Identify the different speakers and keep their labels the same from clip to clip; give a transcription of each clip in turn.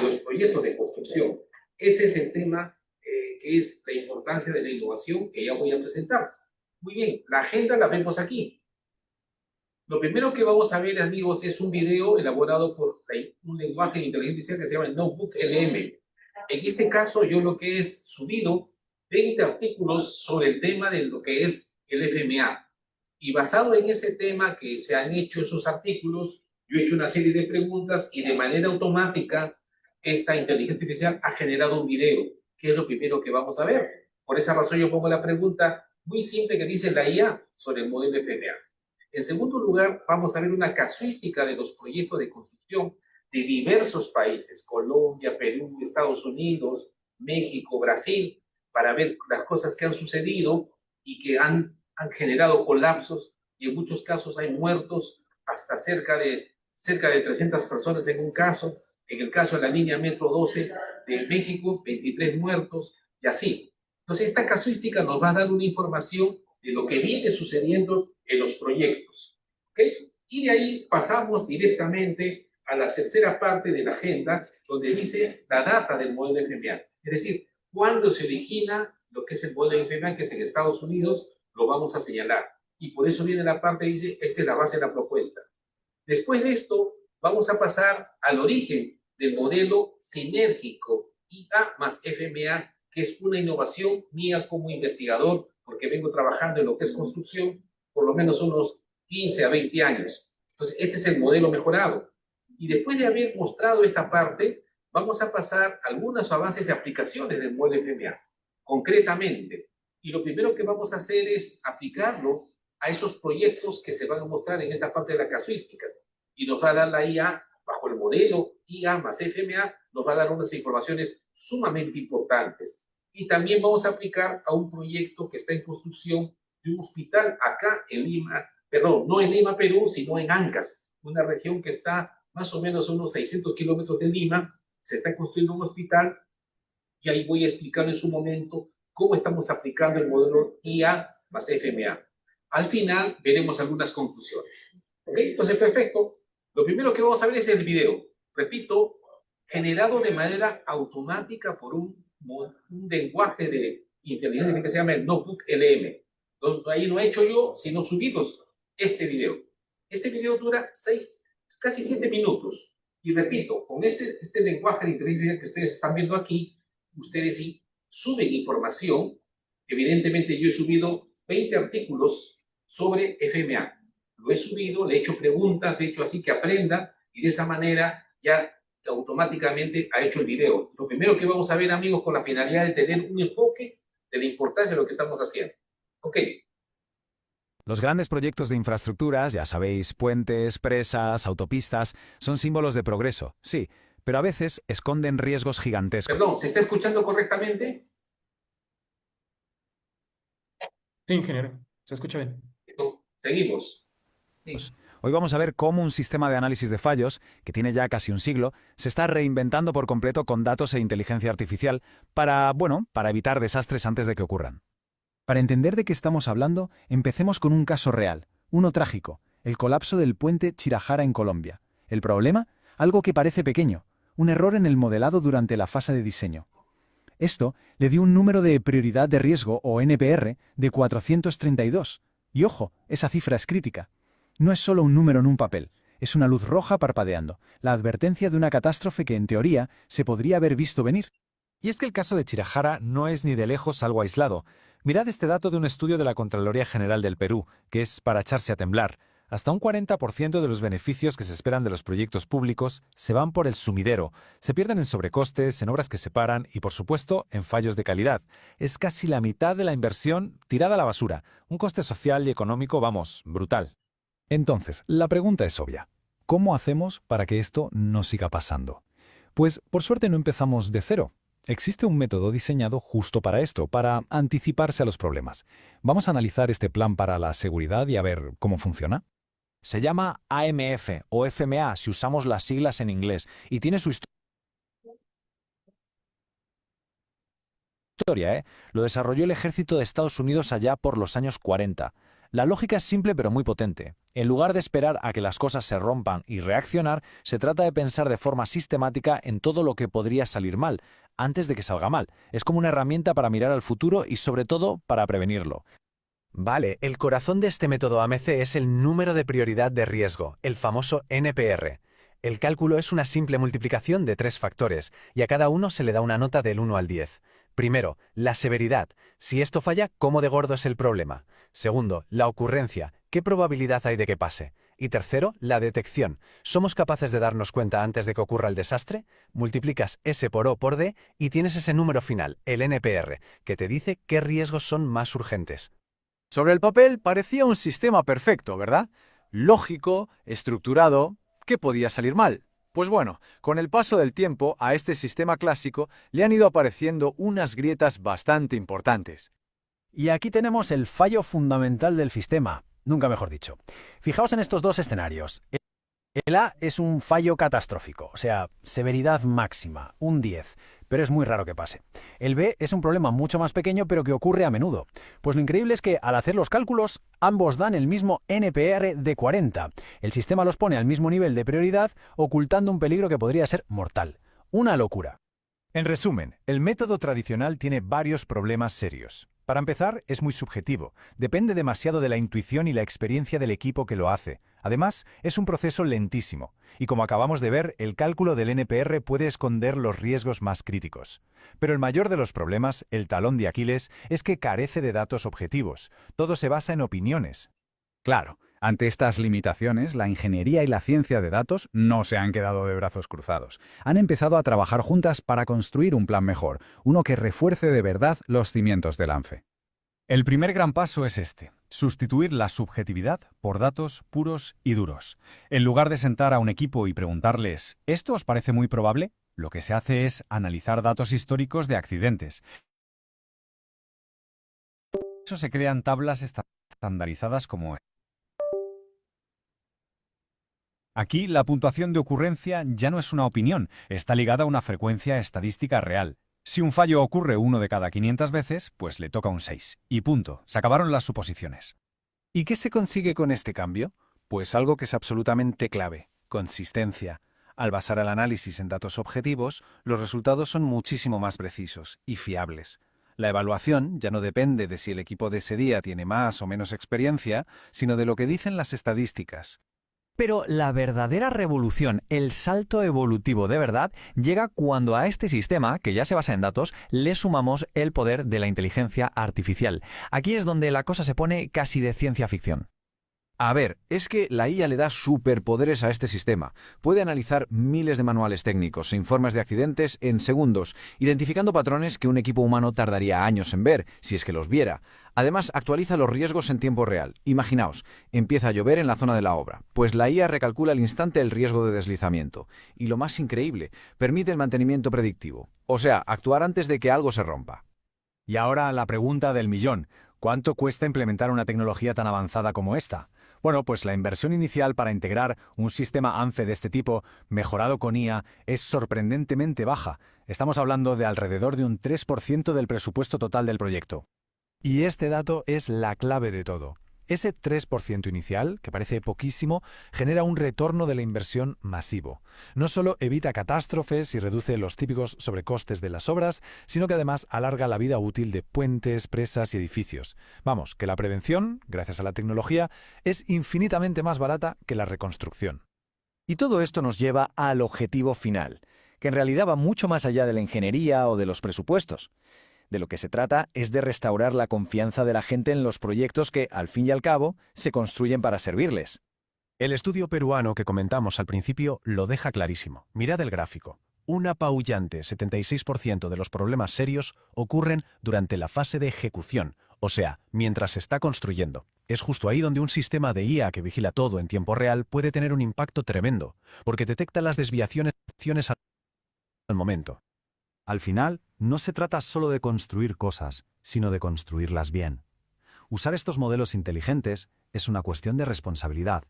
Speaker 1: los proyectos de construcción. Ese es el tema que es la importancia de la innovación que ya voy a presentar. Muy bien, la agenda la vemos aquí. Lo primero que vamos a ver, amigos, es un video elaborado por un lenguaje de inteligencia artificial que se llama el Notebook LM. En este caso, yo lo que he subido 20 artículos sobre el tema de lo que es el FMA. Y basado en ese tema que se han hecho esos artículos, yo he hecho una serie de preguntas y de manera automática esta inteligencia artificial ha generado un video, que es lo primero que vamos a ver. Por esa razón yo pongo la pregunta muy simple que dice la IA sobre el modelo FMA. En segundo lugar, vamos a ver una casuística de los proyectos de construcción de diversos países, Colombia, Perú, Estados Unidos, México, Brasil, para ver las cosas que han sucedido y que han generado colapsos y en muchos casos hay muertos, hasta cerca de 300 personas en un caso, en el caso de la línea Metro 12 de México, 23 muertos y así. Entonces esta casuística nos va a dar una información de lo que viene sucediendo en los proyectos. ¿Okay? Y de ahí pasamos directamente a la tercera parte de la agenda, donde dice la data del modelo FMA. Es decir, cuándo se origina lo que es el modelo FMA, que es en Estados Unidos, lo vamos a señalar. Y por eso viene la parte que dice, esta es la base de la propuesta. Después de esto, vamos a pasar al origen del modelo sinérgico IA más FMA, que es una innovación mía como investigador, porque vengo trabajando en lo que es construcción por lo menos unos 15 a 20 años. Entonces, este es el modelo mejorado. Y después de haber mostrado esta parte, vamos a pasar a algunos avances de aplicaciones del modelo FMA, concretamente. Y lo primero que vamos a hacer es aplicarlo a esos proyectos que se van a mostrar en esta parte de la casuística. Y nos va a dar la IA, bajo el modelo IA más FMA, nos va a dar unas informaciones sumamente importantes. Y también vamos a aplicar a un proyecto que está en construcción de un hospital acá en Lima, perdón, no en Lima, Perú, sino en Ancash, una región que está más o menos a unos 600 kilómetros de Lima. Se está construyendo un hospital y ahí voy a explicar en su momento cómo estamos aplicando el modelo IA más FMA. Al final veremos algunas conclusiones. ¿Ok? Entonces, perfecto. Lo primero que vamos a ver es el video. Repito, generado de manera automática por un lenguaje de inteligencia que se llama el Notebook LM. Entonces, ahí no he hecho yo, sino subidos este video. Este video dura casi 7 minutos. Y repito, con este lenguaje de inteligencia que ustedes están viendo aquí, ustedes sí suben información. Evidentemente yo he subido 20 artículos sobre FMA. Lo he subido, le he hecho preguntas, de hecho así que aprenda, y de esa manera ya automáticamente ha hecho el video. Lo primero que vamos a ver, amigos, con la finalidad de tener un enfoque de la importancia de lo que estamos haciendo. Ok.
Speaker 2: Los grandes proyectos de infraestructuras, ya sabéis, puentes, presas, autopistas, son símbolos de progreso, sí, pero a veces esconden riesgos gigantescos.
Speaker 1: Perdón, ¿se está escuchando correctamente?
Speaker 3: Sí, ingeniero, se escucha bien.
Speaker 1: Seguimos. Sí.
Speaker 2: Hoy vamos a ver cómo un sistema de análisis de fallos, que tiene ya casi un siglo, se está reinventando por completo con datos e inteligencia artificial para evitar desastres antes de que ocurran.
Speaker 4: Para entender de qué estamos hablando, empecemos con un caso real, uno trágico, el colapso del puente Chirajara en Colombia. El problema, algo que parece pequeño, un error en el modelado durante la fase de diseño. Esto le dio un número de prioridad de riesgo, o NPR, de 432. Y ojo, esa cifra es crítica. No es solo un número en un papel, es una luz roja parpadeando, la advertencia de una catástrofe que en teoría se podría haber visto venir.
Speaker 2: Y es que el caso de Chirajara no es ni de lejos algo aislado. Mirad este dato de un estudio de la Contraloría General del Perú, que es para echarse a temblar. Hasta un 40% de los beneficios que se esperan de los proyectos públicos se van por el sumidero, se pierden en sobrecostes, en obras que se paran y, por supuesto, en fallos de calidad. Es casi la mitad de la inversión tirada a la basura, un coste social y económico, vamos, brutal. Entonces, la pregunta es obvia. ¿Cómo hacemos para que esto no siga pasando? Pues, por suerte no empezamos de cero. Existe un método diseñado justo para esto, para anticiparse a los problemas. Vamos a analizar este plan para la seguridad y a ver cómo funciona. Se llama AMF o FMA si usamos las siglas en inglés y tiene su historia. Lo desarrolló el ejército de Estados Unidos allá por los años 40. La lógica es simple pero muy potente. En lugar de esperar a que las cosas se rompan y reaccionar, se trata de pensar de forma sistemática en todo lo que podría salir mal, antes de que salga mal. Es como una herramienta para mirar al futuro y sobre todo para prevenirlo. Vale, el corazón de este método AMC es el número de prioridad de riesgo, el famoso NPR. El cálculo es una simple multiplicación de 3 factores, y a cada uno se le da una nota del 1 al 10. Primero, la severidad. Si esto falla, ¿cómo de gordo es el problema? Segundo, la ocurrencia. ¿Qué probabilidad hay de que pase? Y tercero, la detección. ¿Somos capaces de darnos cuenta antes de que ocurra el desastre? Multiplicas S por O por D y tienes ese número final, el NPR, que te dice qué riesgos son más urgentes.
Speaker 4: Sobre el papel parecía un sistema perfecto, ¿verdad? Lógico, estructurado. ¿Qué podía salir mal? Pues bueno, con el paso del tiempo a este sistema clásico le han ido apareciendo unas grietas bastante importantes. Y aquí tenemos el fallo fundamental del sistema, nunca mejor dicho. Fijaos en estos dos escenarios. El A es un fallo catastrófico, o sea, severidad máxima, un 10, pero es muy raro que pase. El B es un problema mucho más pequeño, pero que ocurre a menudo. Pues lo increíble es que al hacer los cálculos, ambos dan el mismo NPR de 40. El sistema los pone al mismo nivel de prioridad, ocultando un peligro que podría ser mortal. Una locura.
Speaker 2: En resumen, el método tradicional tiene varios problemas serios. Para empezar, es muy subjetivo, depende demasiado de la intuición y la experiencia del equipo que lo hace. Además, es un proceso lentísimo, y como acabamos de ver, el cálculo del NPR puede esconder los riesgos más críticos. Pero el mayor de los problemas, el talón de Aquiles, es que carece de datos objetivos. Todo se basa en opiniones.
Speaker 4: Claro, ante estas limitaciones, la ingeniería y la ciencia de datos no se han quedado de brazos cruzados. Han empezado a trabajar juntas para construir un plan mejor, uno que refuerce de verdad los cimientos del ANFE.
Speaker 2: El primer gran paso es este: sustituir la subjetividad por datos puros y duros. En lugar de sentar a un equipo y preguntarles ¿esto os parece muy probable?, lo que se hace es analizar datos históricos de accidentes. Por eso se crean tablas estandarizadas como aquí, la puntuación de ocurrencia ya no es una opinión, está ligada a una frecuencia estadística real. Si un fallo ocurre 1 de cada 500 veces, pues le toca un 6. Y punto. Se acabaron las suposiciones. ¿Y qué se consigue con este cambio? Pues algo que es absolutamente clave: consistencia. Al basar el análisis en datos objetivos, los resultados son muchísimo más precisos y fiables. La evaluación ya no depende de si el equipo de ese día tiene más o menos experiencia, sino de lo que dicen las estadísticas.
Speaker 5: Pero la verdadera revolución, el salto evolutivo de verdad, llega cuando a este sistema, que ya se basa en datos, le sumamos el poder de la inteligencia artificial. Aquí es donde la cosa se pone casi de ciencia ficción.
Speaker 4: A ver, es que la IA le da superpoderes a este sistema. Puede analizar miles de manuales técnicos e informes de accidentes en segundos, identificando patrones que un equipo humano tardaría años en ver, si es que los viera. Además, actualiza los riesgos en tiempo real. Imaginaos, empieza a llover en la zona de la obra, pues la IA recalcula al instante el riesgo de deslizamiento. Y lo más increíble, permite el mantenimiento predictivo, o sea, actuar antes de que algo se rompa.
Speaker 2: Y ahora la pregunta del millón: ¿cuánto cuesta implementar una tecnología tan avanzada como esta? Bueno, pues la inversión inicial para integrar un sistema ANFE de este tipo, mejorado con IA, es sorprendentemente baja. Estamos hablando de alrededor de un 3% del presupuesto total del proyecto. Y este dato es la clave de todo. Ese 3% inicial, que parece poquísimo, genera un retorno de la inversión masivo. No solo evita catástrofes y reduce los típicos sobrecostes de las obras, sino que además alarga la vida útil de puentes, presas y edificios. Vamos, que la prevención, gracias a la tecnología, es infinitamente más barata que la reconstrucción.
Speaker 5: Y todo esto nos lleva al objetivo final, que en realidad va mucho más allá de la ingeniería o de los presupuestos. De lo que se trata es de restaurar la confianza de la gente en los proyectos que, al fin y al cabo, se construyen para servirles.
Speaker 2: El estudio peruano que comentamos al principio lo deja clarísimo. Mirad el gráfico. Un apabullante 76% de los problemas serios ocurren durante la fase de ejecución, o sea, mientras se está construyendo. Es justo ahí donde un sistema de IA que vigila todo en tiempo real puede tener un impacto tremendo, porque detecta las desviaciones al momento. Al final, no se trata solo de construir cosas, sino de construirlas bien. Usar estos modelos inteligentes es una cuestión de responsabilidad.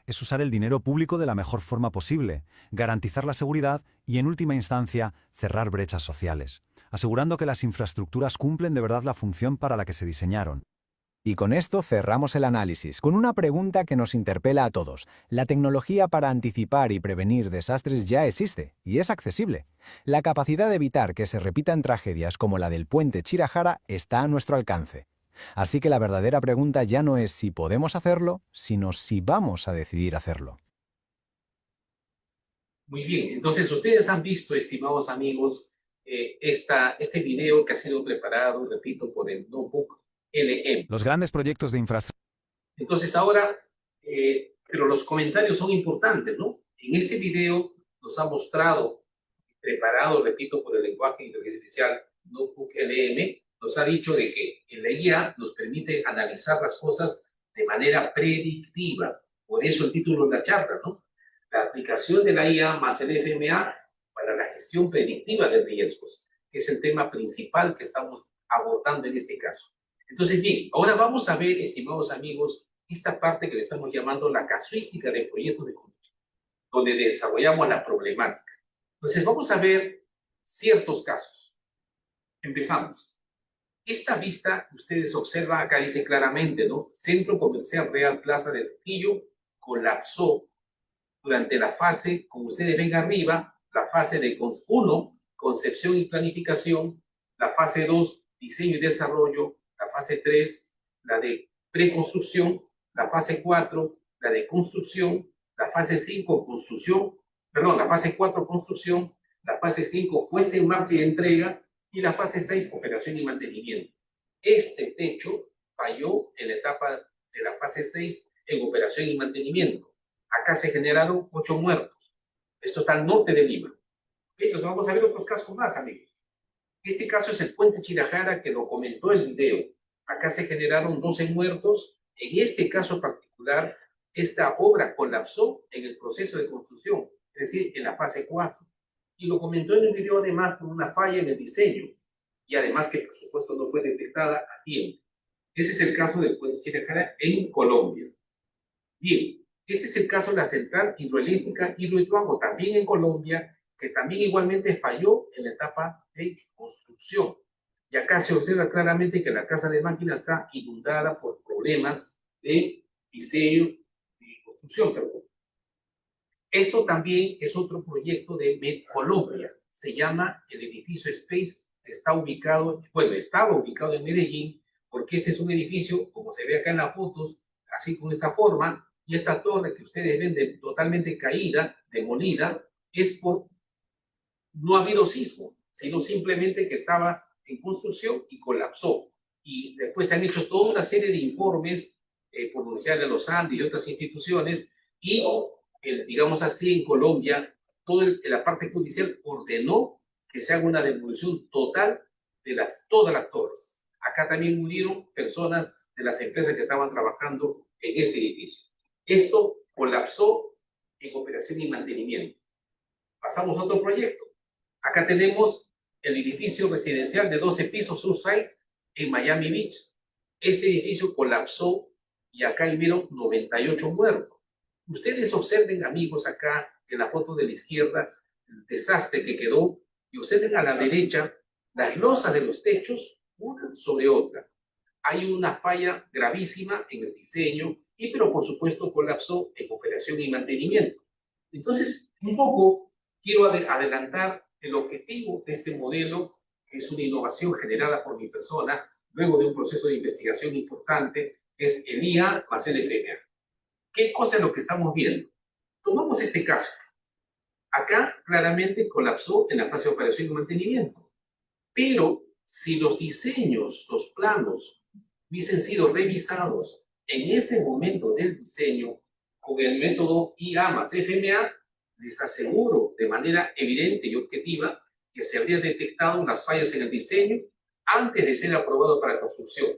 Speaker 2: Es usar el dinero público de la mejor forma posible, garantizar la seguridad y, en última instancia, cerrar brechas sociales, asegurando que las infraestructuras cumplen de verdad la función para la que se diseñaron.
Speaker 5: Y con esto cerramos el análisis, con una pregunta que nos interpela a todos. La tecnología para anticipar y prevenir desastres ya existe, y es accesible. La capacidad de evitar que se repitan tragedias como la del puente Chirajara está a nuestro alcance. Así que la verdadera pregunta ya no es si podemos hacerlo, sino si vamos a decidir hacerlo.
Speaker 1: Muy bien, entonces ustedes han visto, estimados amigos, este video que ha sido preparado, repito, por el Notebook LM.
Speaker 2: Los grandes proyectos de infraestructura.
Speaker 1: Entonces ahora, pero los comentarios son importantes, ¿no? En este video nos ha mostrado, preparado, repito, por el lenguaje de inteligencia artificial Notebook LM, nos ha dicho de que en la IA nos permite analizar las cosas de manera predictiva. Por eso el título de la charla, ¿no? La aplicación de la IA más el FMA para la gestión predictiva de riesgos, que es el tema principal que estamos abordando en este caso. Entonces, bien, ahora vamos a ver, estimados amigos, esta parte que le estamos llamando la casuística de proyectos de construcción, donde desarrollamos la problemática. Entonces, vamos a ver ciertos casos. Empezamos. Esta vista, ustedes observan, acá dice claramente, ¿no? Centro Comercial Real Plaza del Trujillo colapsó durante la fase, como ustedes ven arriba, la fase de 1, concepción y planificación, la fase 2, diseño y desarrollo, la fase 3, la de preconstrucción, la fase 4, la de construcción, la fase 5, construcción, perdón, la fase 4, construcción, la fase 5, puesta en marcha y entrega, y la fase 6, operación y mantenimiento. Este techo falló en la etapa de la fase 6 en operación y mantenimiento. Acá se generaron 8 muertos. Esto está al norte de Lima. Entonces vamos a ver otros casos más, amigos. Este caso es el puente Chirajara, que lo comentó el video. Acá se generaron 12 muertos. En este caso particular, esta obra colapsó en el proceso de construcción, es decir, en la fase 4. Y lo comentó en el video además por una falla en el diseño. Y además que, por supuesto, no fue detectada a tiempo. Ese es el caso del puente Chirajara en Colombia. Bien. Este es el caso de la central hidroeléctrica Hidroituango, también en Colombia, que también igualmente falló en la etapa de construcción. Y acá se observa claramente que la casa de máquinas está inundada por problemas de diseño y construcción. Perdón. Esto también es otro proyecto de Medcolombia. Se llama el edificio Space. Está ubicado, bueno, estaba ubicado en Medellín, porque este es un edificio, como se ve acá en las fotos, así con esta forma. Y esta torre que ustedes ven totalmente caída, demolida, es por no ha habido sismo, sino simplemente que estaba en construcción y colapsó. Y después se han hecho toda una serie de informes por la Universidad de los Andes y otras instituciones, y digamos así, en Colombia, la parte judicial ordenó que se haga una demolición total de todas las torres. Acá también murieron personas de las empresas que estaban trabajando en este edificio. Esto colapsó en operación y mantenimiento. Pasamos a otro proyecto. Acá tenemos el edificio residencial de 12 pisos Surfside en Miami Beach. Este edificio colapsó y acá hubieron 98 muertos. Ustedes observen, amigos, acá en la foto de la izquierda, el desastre que quedó, y observen a la derecha las losas de los techos, una sobre otra. Hay una falla gravísima en el diseño, pero por supuesto colapsó en operación y mantenimiento. Entonces, un poco quiero adelantar el objetivo de este modelo, que es una innovación generada por mi persona, luego de un proceso de investigación importante, que es el IA más el FMA. ¿Qué cosa es lo que estamos viendo? Tomamos este caso. Acá claramente colapsó en la fase de operación y mantenimiento. Pero si los diseños, los planos, hubiesen sido revisados en ese momento del diseño con el método IA más FMA, les aseguro de manera evidente y objetiva que se habrían detectado unas fallas en el diseño antes de ser aprobado para construcción.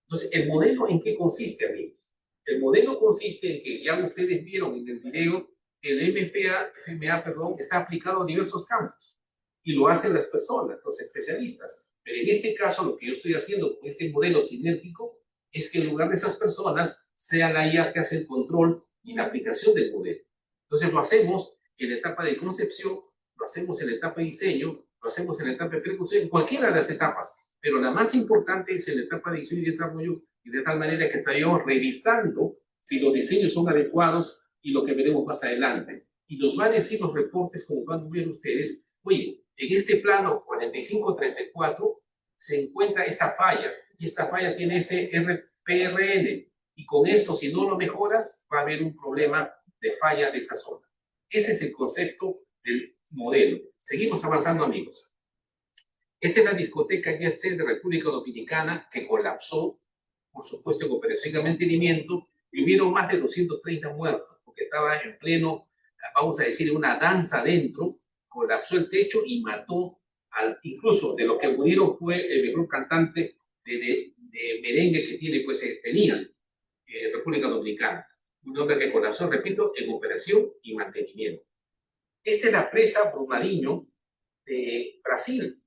Speaker 1: Entonces, ¿el modelo en qué consiste, amigos? El modelo consiste en que, ya ustedes vieron en el video, el FMA, está aplicado a diversos campos y lo hacen las personas, los especialistas. Pero en este caso, lo que yo estoy haciendo con este modelo sinérgico es que en lugar de esas personas, sea la IA que hace el control y la aplicación del modelo. Entonces, lo hacemos en la etapa de concepción, lo hacemos en la etapa de diseño, lo hacemos en la etapa de preconstrucción, en cualquiera de las etapas, pero la más importante es en la etapa de diseño y desarrollo, y de tal manera que estaríamos revisando si los diseños son adecuados y lo que veremos más adelante. Y nos van a decir los reportes, como van a ver ustedes, oye, en este plano 4534 se encuentra esta falla, y esta falla tiene este RPRN, y con esto, si no lo mejoras, va a haber un problema de falla de esa zona. Ese es el concepto del modelo. Seguimos avanzando, amigos. Esta es la discoteca Jet Set de República Dominicana que colapsó, por supuesto, en operación de mantenimiento, y hubieron más de 230 muertos, porque estaba en pleno, vamos a decir, una danza adentro, colapsó el techo y mató, incluso de lo que murieron fue el mejor cantante de merengue que tiene, pues tenía República Dominicana. Un hombre que colapsó, repito, en operación y mantenimiento. Esta es la presa Brumadinho de Brasil.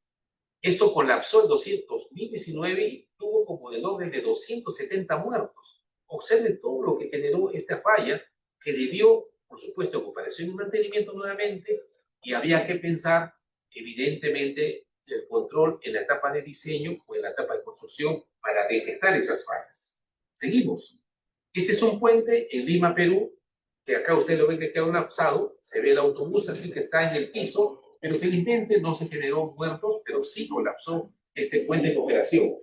Speaker 1: Esto colapsó en 2019 y tuvo como del orden de 270 muertos. Observen todo lo que generó esta falla, que debió, por supuesto, en operación y mantenimiento nuevamente, y había que pensar, evidentemente, el control en la etapa de diseño o en la etapa de construcción para detectar esas fallas. Seguimos. Este es un puente en Lima, Perú, que acá ustedes lo ven que queda colapsado, se ve el autobús aquí que está en el piso, pero felizmente no se generó muertos, pero sí colapsó este puente en operación.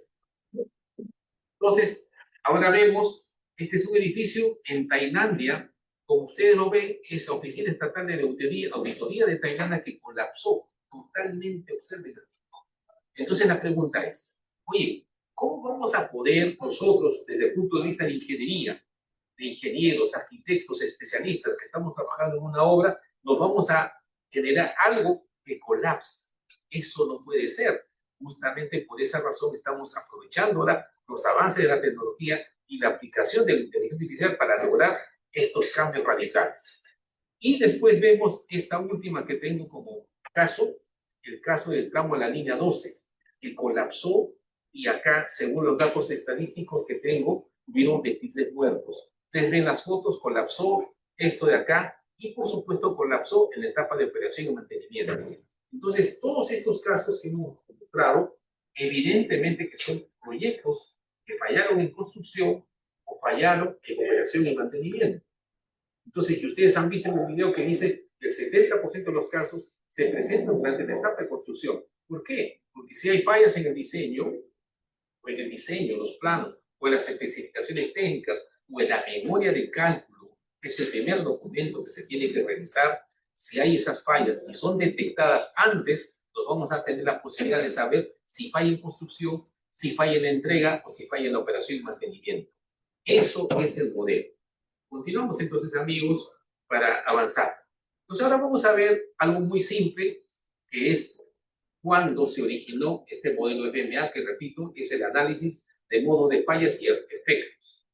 Speaker 1: Entonces, ahora vemos, este es un edificio en Tailandia, como ustedes lo ven, es la Oficina Estatal de Auditoría de Tailandia que colapsó totalmente, observen. Entonces la pregunta es, oye, ¿cómo vamos a poder nosotros, desde el punto de vista de ingeniería, de ingenieros, arquitectos, especialistas que estamos trabajando en una obra, nos vamos a generar algo que colapse? Eso no puede ser. Justamente por esa razón estamos aprovechando ahora los avances de la tecnología y la aplicación de la inteligencia artificial para lograr estos cambios radicales. Y después vemos esta última que tengo como caso, el caso del tramo de la línea 12, que colapsó y acá, según los datos estadísticos que tengo, hubieron 23 muertos. Ustedes ven las fotos, colapsó esto de acá y, por supuesto, colapsó en la etapa de operación y mantenimiento. Entonces, todos estos casos que hemos encontrado, evidentemente que son proyectos que fallaron en construcción o fallaron en operación y mantenimiento. Entonces, que ustedes han visto en un video que dice que el 70% de los casos se presentan durante la etapa de construcción. ¿Por qué? Porque si hay fallas en el diseño, o en el diseño, los planos, o en las especificaciones técnicas, o en la memoria de cálculo, que es el primer documento que se tiene que revisar, si hay esas fallas y son detectadas antes, nos vamos a tener la posibilidad de saber si falla en construcción, si falla en la entrega o si falla en la operación y mantenimiento. Eso es el modelo. Continuamos entonces, amigos, para avanzar. Entonces ahora vamos a ver algo muy simple, que es cuando se originó este modelo FMEA, que repito, es el análisis de modo de fallas y efectos.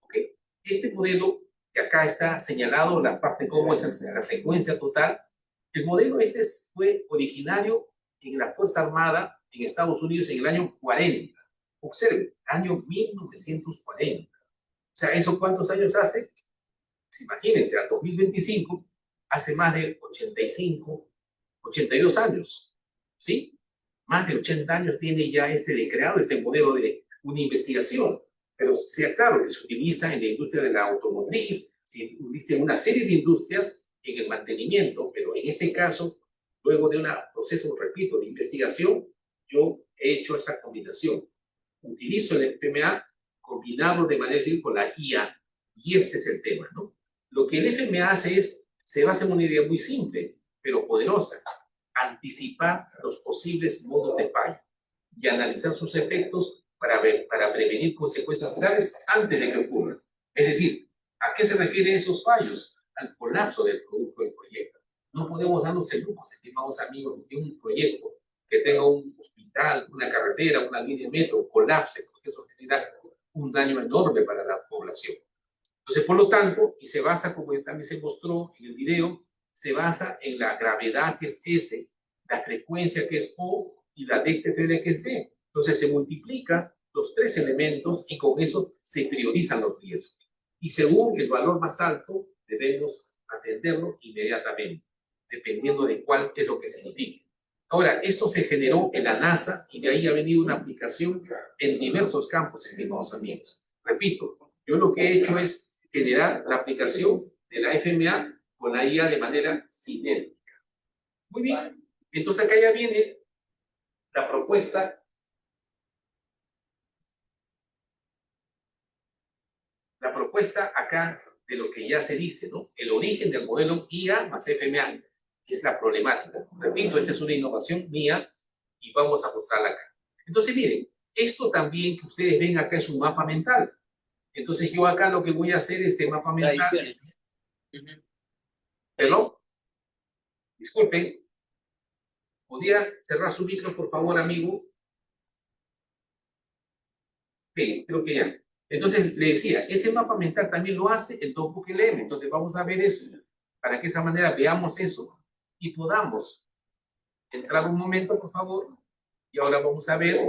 Speaker 1: ¿Okay? Este modelo, que acá está señalado, la parte cómo es la secuencia total, el modelo fue originario en la Fuerza Armada en Estados Unidos en el año 40. Observen, año 1940. O sea, ¿eso cuántos años hace? Pues imagínense, al 2025, hace más de 85, 82 años, ¿sí? Más de 80 años tiene ya creado este modelo de una investigación, pero sea claro que se utiliza en la industria de la automotriz, se utiliza en una serie de industrias en el mantenimiento, pero en este caso, luego de un proceso, repito, de investigación, yo he hecho esa combinación. Utilizo el FMEA combinado de manera con la IA, y este es el tema, ¿no? Lo que el FMEA hace se basa en una idea muy simple, pero poderosa: anticipar los posibles modos de fallo y analizar sus efectos para prevenir consecuencias graves antes de que ocurran. Es decir, ¿a qué se refieren esos fallos? Al colapso del producto del proyecto. No podemos darnos el lujo, estimados amigos, de un proyecto que tenga un hospital, una carretera, una línea de metro, colapse, porque eso genera un daño enorme para la población. Entonces, por lo tanto, y se basa, como también se mostró en el video, se basa en la gravedad, que es S, la frecuencia, que es O, y la DTTD, que es D. Entonces, se multiplican los tres elementos y con eso se priorizan los riesgos. Y según el valor más alto, debemos atenderlo inmediatamente, dependiendo de cuál es lo que significa. Ahora, esto se generó en la NASA y de ahí ha venido una aplicación en diversos campos, estimados amigos. Repito, yo lo que he hecho es generar la aplicación de la FMA con la IA de manera sinérgica. Muy bien. Entonces acá ya viene la propuesta. La propuesta acá de lo que ya se dice, ¿no? El origen del modelo IA más FMA es la problemática. Repito, esta es una innovación mía y vamos a mostrarla acá. Entonces, miren, esto también que ustedes ven acá es un mapa mental. Entonces, yo acá lo que voy a hacer este mapa mental. Perdón. Disculpen. ¿Podría cerrar su micro, por favor, amigo? Ok, creo que ya. Entonces, le decía, este mapa mental también lo hace el notebook LM. Entonces, vamos a ver eso, para que de esa manera veamos eso y podamos entrar un momento, por favor. Y ahora vamos a ver,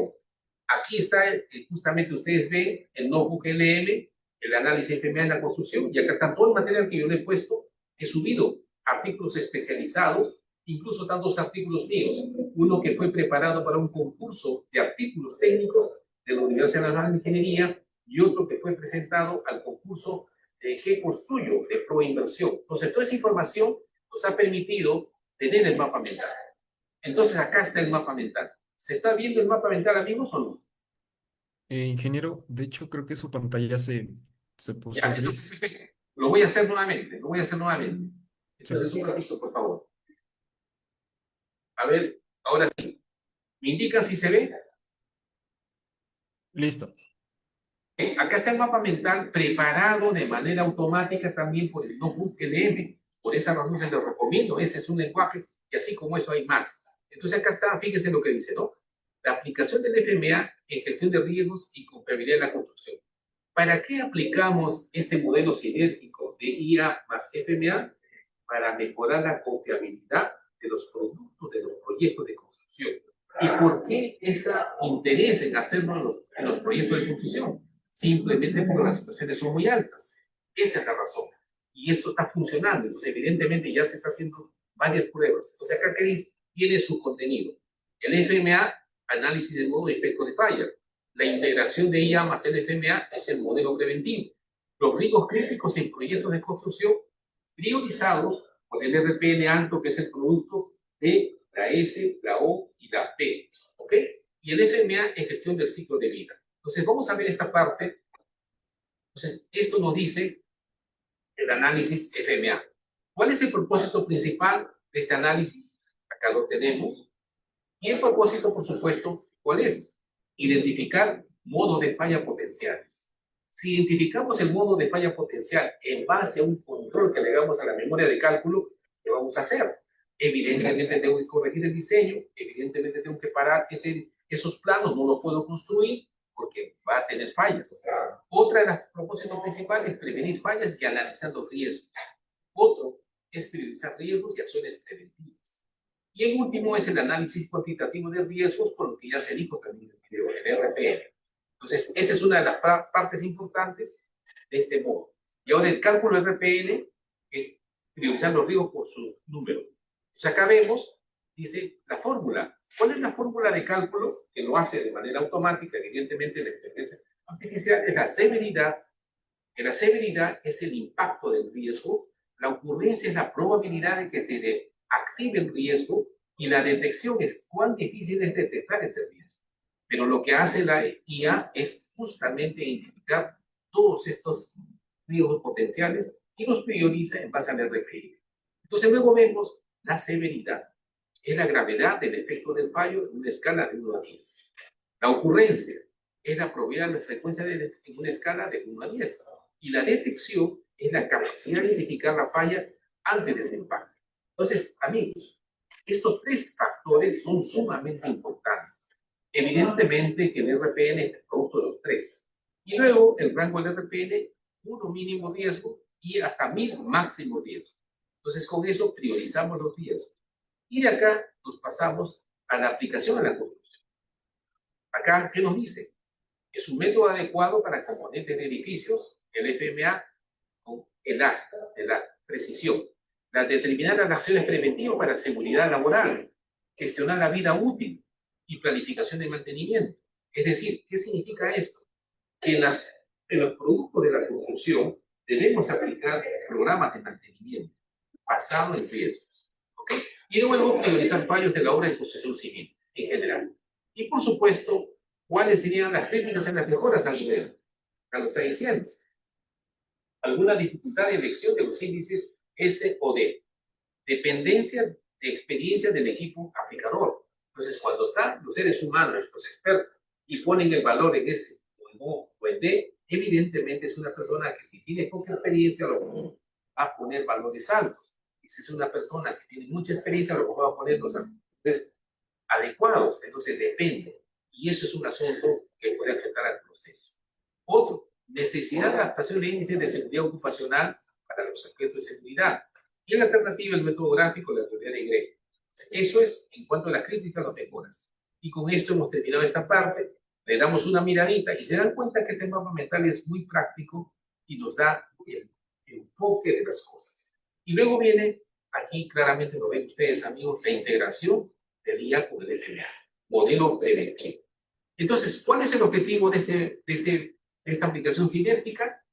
Speaker 1: aquí está, justamente ustedes ven el notebook LM, el análisis FMA en la construcción, y acá está todo el material que yo le he puesto. He subido artículos especializados, incluso tantos artículos míos. Uno que fue preparado para un concurso de artículos técnicos de la Universidad Nacional de Ingeniería y otro que fue presentado al concurso de ¿Qué construyo? De Proinversión. Entonces, toda esa información nos ha permitido tener el mapa mental. Entonces, acá está el mapa mental. ¿Se está viendo el mapa mental, amigos, o no?
Speaker 3: Ingeniero, de hecho creo que su pantalla se puso
Speaker 1: Ya,
Speaker 3: gris.
Speaker 1: entonces, lo voy a hacer nuevamente, lo voy a hacer nuevamente.
Speaker 3: Sí.
Speaker 1: Entonces, un ratito, por favor. A ver, ahora sí. ¿Me indican si se ve?
Speaker 3: Listo.
Speaker 1: Acá está el mapa mental preparado de manera automática también por el notebook LM. Por esa razón se lo recomiendo. Ese es un lenguaje y así como eso hay más. Entonces acá está, fíjense lo que dice, ¿no? La aplicación del FMA en gestión de riesgos y confiabilidad en la construcción. ¿Para qué aplicamos este modelo sinérgico de IA más FMA? Para mejorar la confiabilidad de los productos, de los proyectos de construcción. ¿Y por qué ese interés en hacerlo en los proyectos de construcción? Simplemente porque las situaciones son muy altas. Esa es la razón. Y esto está funcionando. Entonces, evidentemente, ya se está haciendo varias pruebas. Entonces, acá Cris tiene su contenido. El FMA, análisis del modo de efecto de falla. La integración de IA más el FMA es el modelo preventivo. Los riesgos críticos en proyectos de construcción priorizados por el RPN alto, que es el producto de la S, la O y la P. ¿Ok? Y el FMA en gestión del ciclo de vida. Entonces, vamos a ver esta parte. Entonces, esto nos dice el análisis FMA. ¿Cuál es el propósito principal de este análisis? Acá lo tenemos. Y el propósito, por supuesto, ¿cuál es? Identificar modos de falla potenciales. Si identificamos el modo de falla potencial en base a un control que le damos a la memoria de cálculo, ¿qué vamos a hacer? Evidentemente tengo que corregir el diseño, evidentemente tengo que parar esos planos, no los puedo construir porque va a tener fallas. Otra de los propósitos principales es prevenir fallas y analizar los riesgos. Otro es priorizar riesgos y acciones preventivas. Y el último es el análisis cuantitativo de riesgos, por lo que ya se dijo también en el video, el RPN. Entonces, esa es una de las partes importantes de este modo. Y ahora el cálculo RPN es priorizar los riesgos por su número. Entonces, acá vemos, dice la fórmula. ¿Cuál es la fórmula de cálculo? Que lo hace de manera automática, evidentemente la inteligencia artificial, es la severidad. Que la severidad es el impacto del riesgo, la ocurrencia es la probabilidad de que se active el riesgo y la detección es cuán difícil es detectar ese riesgo. Pero lo que hace la IA es justamente identificar todos estos riesgos potenciales y los prioriza en base al RFI. Entonces luego vemos la severidad. Es la gravedad del efecto del fallo en una escala de 1 a 10. La ocurrencia es la probabilidad de la frecuencia en una escala de 1 a 10. Y la detección es la capacidad de identificar la falla antes del impacto. Entonces, amigos, estos tres factores son sumamente importantes. Evidentemente que el RPN es el producto de los tres. Y luego el rango del RPN, 1 mínimo riesgo y hasta 1000 máximo riesgo. Entonces, con eso priorizamos los riesgos. Y de acá nos pasamos a la aplicación a la construcción. Acá, ¿qué nos dice? Es un método adecuado para componentes de edificios, el FMA con el A, de la precisión. La determinar las acciones preventivas para seguridad laboral, gestionar la vida útil y planificación de mantenimiento. Es decir, ¿qué significa esto? Que en las En los productos de la construcción debemos aplicar programas de mantenimiento basados en riesgos. ¿Ok? Y luego priorizar fallos de la obra de construcción civil en general. Y por supuesto, ¿cuáles serían las técnicas en las mejoras al nivel? Ya lo está diciendo. Alguna dificultad de elección de los índices S o D. Dependencia de experiencia del equipo aplicador. Entonces, cuando están los seres humanos, los expertos, y ponen el valor en S o en O o en D, evidentemente es una persona que si tiene poca experiencia, a lo mejor va a poner valores altos. Y si es una persona que tiene mucha experiencia, a lo mejor va a poner los valores adecuados. Entonces, depende. Y eso es un asunto que puede afectar al proceso. Otro, necesidad de adaptación de índices de seguridad ocupacional para los aspectos de seguridad. Y la alternativa, el método gráfico, la teoría de Gray. Eso es en cuanto a las críticas, las mejoras. Y con esto hemos terminado esta parte. Le damos una miradita y se dan cuenta que este mapa mental es muy práctico y nos da el enfoque de las cosas. Y luego viene, aquí claramente lo ven ustedes, amigos, la integración del IA con el FMA, modelo preventivo. Entonces, ¿cuál es el objetivo de esta aplicación sinérgica?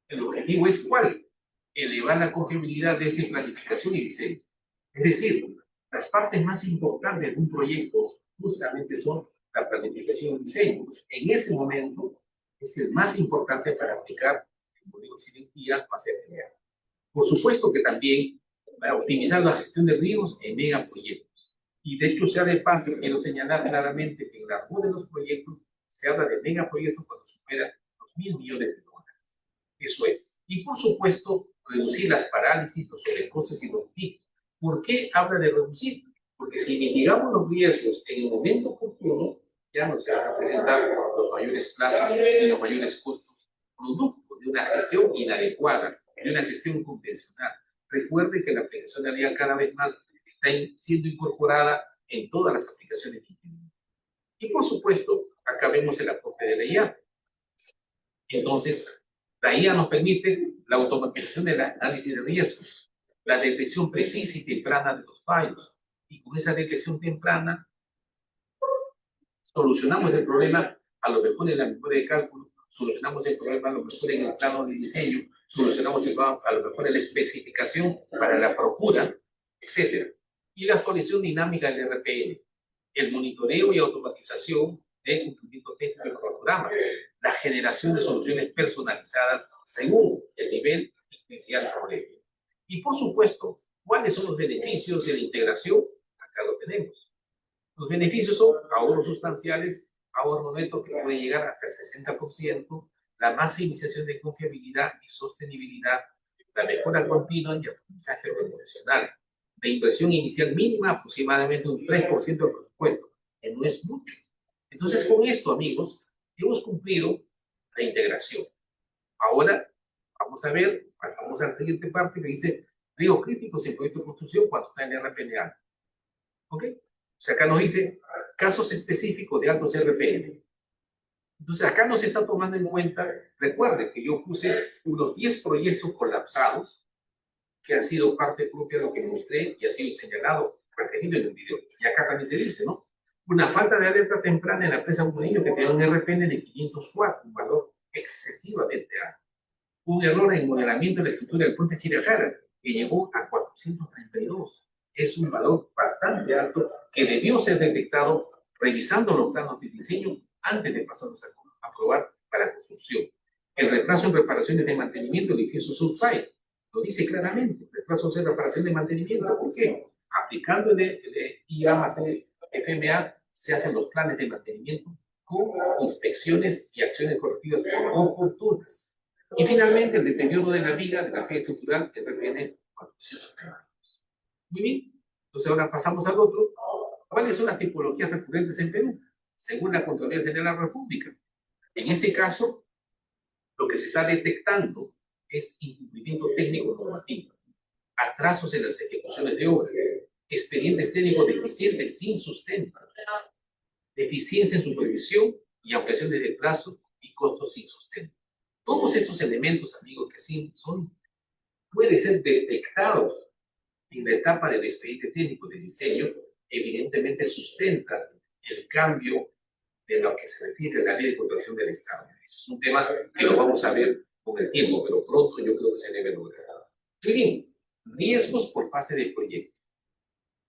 Speaker 1: El objetivo es ¿cuál? Elevar la confiabilidad de esta planificación y diseño. Es decir, las partes más importantes de un proyecto justamente son la planificación y diseño. En ese momento es el más importante para aplicar el modelo sinergia más FMA. Por supuesto que también para optimizar la gestión de riesgos en megaproyectos. Y de hecho, sea de paso, quiero señalar claramente que en la de los proyectos se habla de megaproyectos cuando supera los $1.000 millones. Eso es. Y por supuesto, reducir las parálisis, los sobrecostos y los tiempos. ¿Por qué habla de reducir? Porque si mitigamos los riesgos en el momento oportuno, ya no se van a presentar los mayores plazos y los mayores costos producto de una gestión inadecuada, de una gestión convencional. Recuerde que la aplicación de la IA cada vez más está siendo incorporada en todas las aplicaciones de ingeniería. Y por supuesto, acá vemos el aporte de la IA. Entonces, la IA nos permite la automatización del análisis de riesgos, la detección precisa y temprana de los fallos. Y con esa detección temprana, solucionamos el problema a lo mejor en la memoria de cálculo, solucionamos el problema a lo mejor en el plano de diseño, solucionamos el problema a lo mejor en la especificación para la procura, etc. Y la actualización dinámica del RPN, el monitoreo y automatización de cumplimiento técnico del programa, la generación de soluciones personalizadas según el nivel inicial del problema. Y por supuesto, ¿cuáles son los beneficios de la integración? Acá lo tenemos. Los beneficios son ahorros sustanciales, ahorro neto que puede llegar hasta el 60%, la maximización de confiabilidad y sostenibilidad, la mejora continua y aprendizaje organizacional, de inversión inicial mínima aproximadamente un 3% del presupuesto, que no es mucho. Entonces, con esto, amigos, hemos cumplido la integración. Ahora, vamos a ver, vamos a la siguiente parte que dice riesgos críticos en proyectos de construcción cuando está en RPNA. ¿Ok? O sea, acá nos dice casos específicos de altos RPM. Entonces, acá nos está tomando en cuenta, recuerden que yo puse unos 10 proyectos colapsados que han sido parte propia de lo que mostré y ha sido señalado, referido en el video. Y acá también se dice, ¿no? Una falta de alerta temprana en la empresa Buenillo que tenía un RPM de 504, un valor excesivamente alto. Un error en el modelamiento de la estructura del puente Chirajara, que llegó a 432. Es un valor bastante alto que debió ser detectado revisando los planos de diseño antes de pasarlos a probar para construcción. El retraso en reparaciones de mantenimiento del edificio subsite lo dice claramente, retrasos en reparación de mantenimiento. ¿Por qué? Aplicando el IA más el FMA se hacen los planes de mantenimiento con inspecciones y acciones correctivas oportunas. Y finalmente, el deterioro de la viga de la fe estructural que requiere 400 megavatios. Muy bien. Entonces, ahora pasamos al otro. ¿Cuáles son las tipologías recurrentes en Perú? Según la Contraloría General de la República. En este caso, lo que se está detectando es incumplimiento técnico normativo, atrasos en las ejecuciones de obra, expedientes técnicos deficientes sin sustento, deficiencia en supervisión y ampliaciones de plazo y costos sin sustento. Todos estos elementos, amigos, que sí pueden ser detectados en la etapa del expediente técnico de diseño, evidentemente sustentan el cambio de lo que se refiere a la ley de contratación del Estado. Es un tema que lo vamos a ver con el tiempo, pero pronto yo creo que se debe lograr. Muy bien, riesgos por fase de proyecto.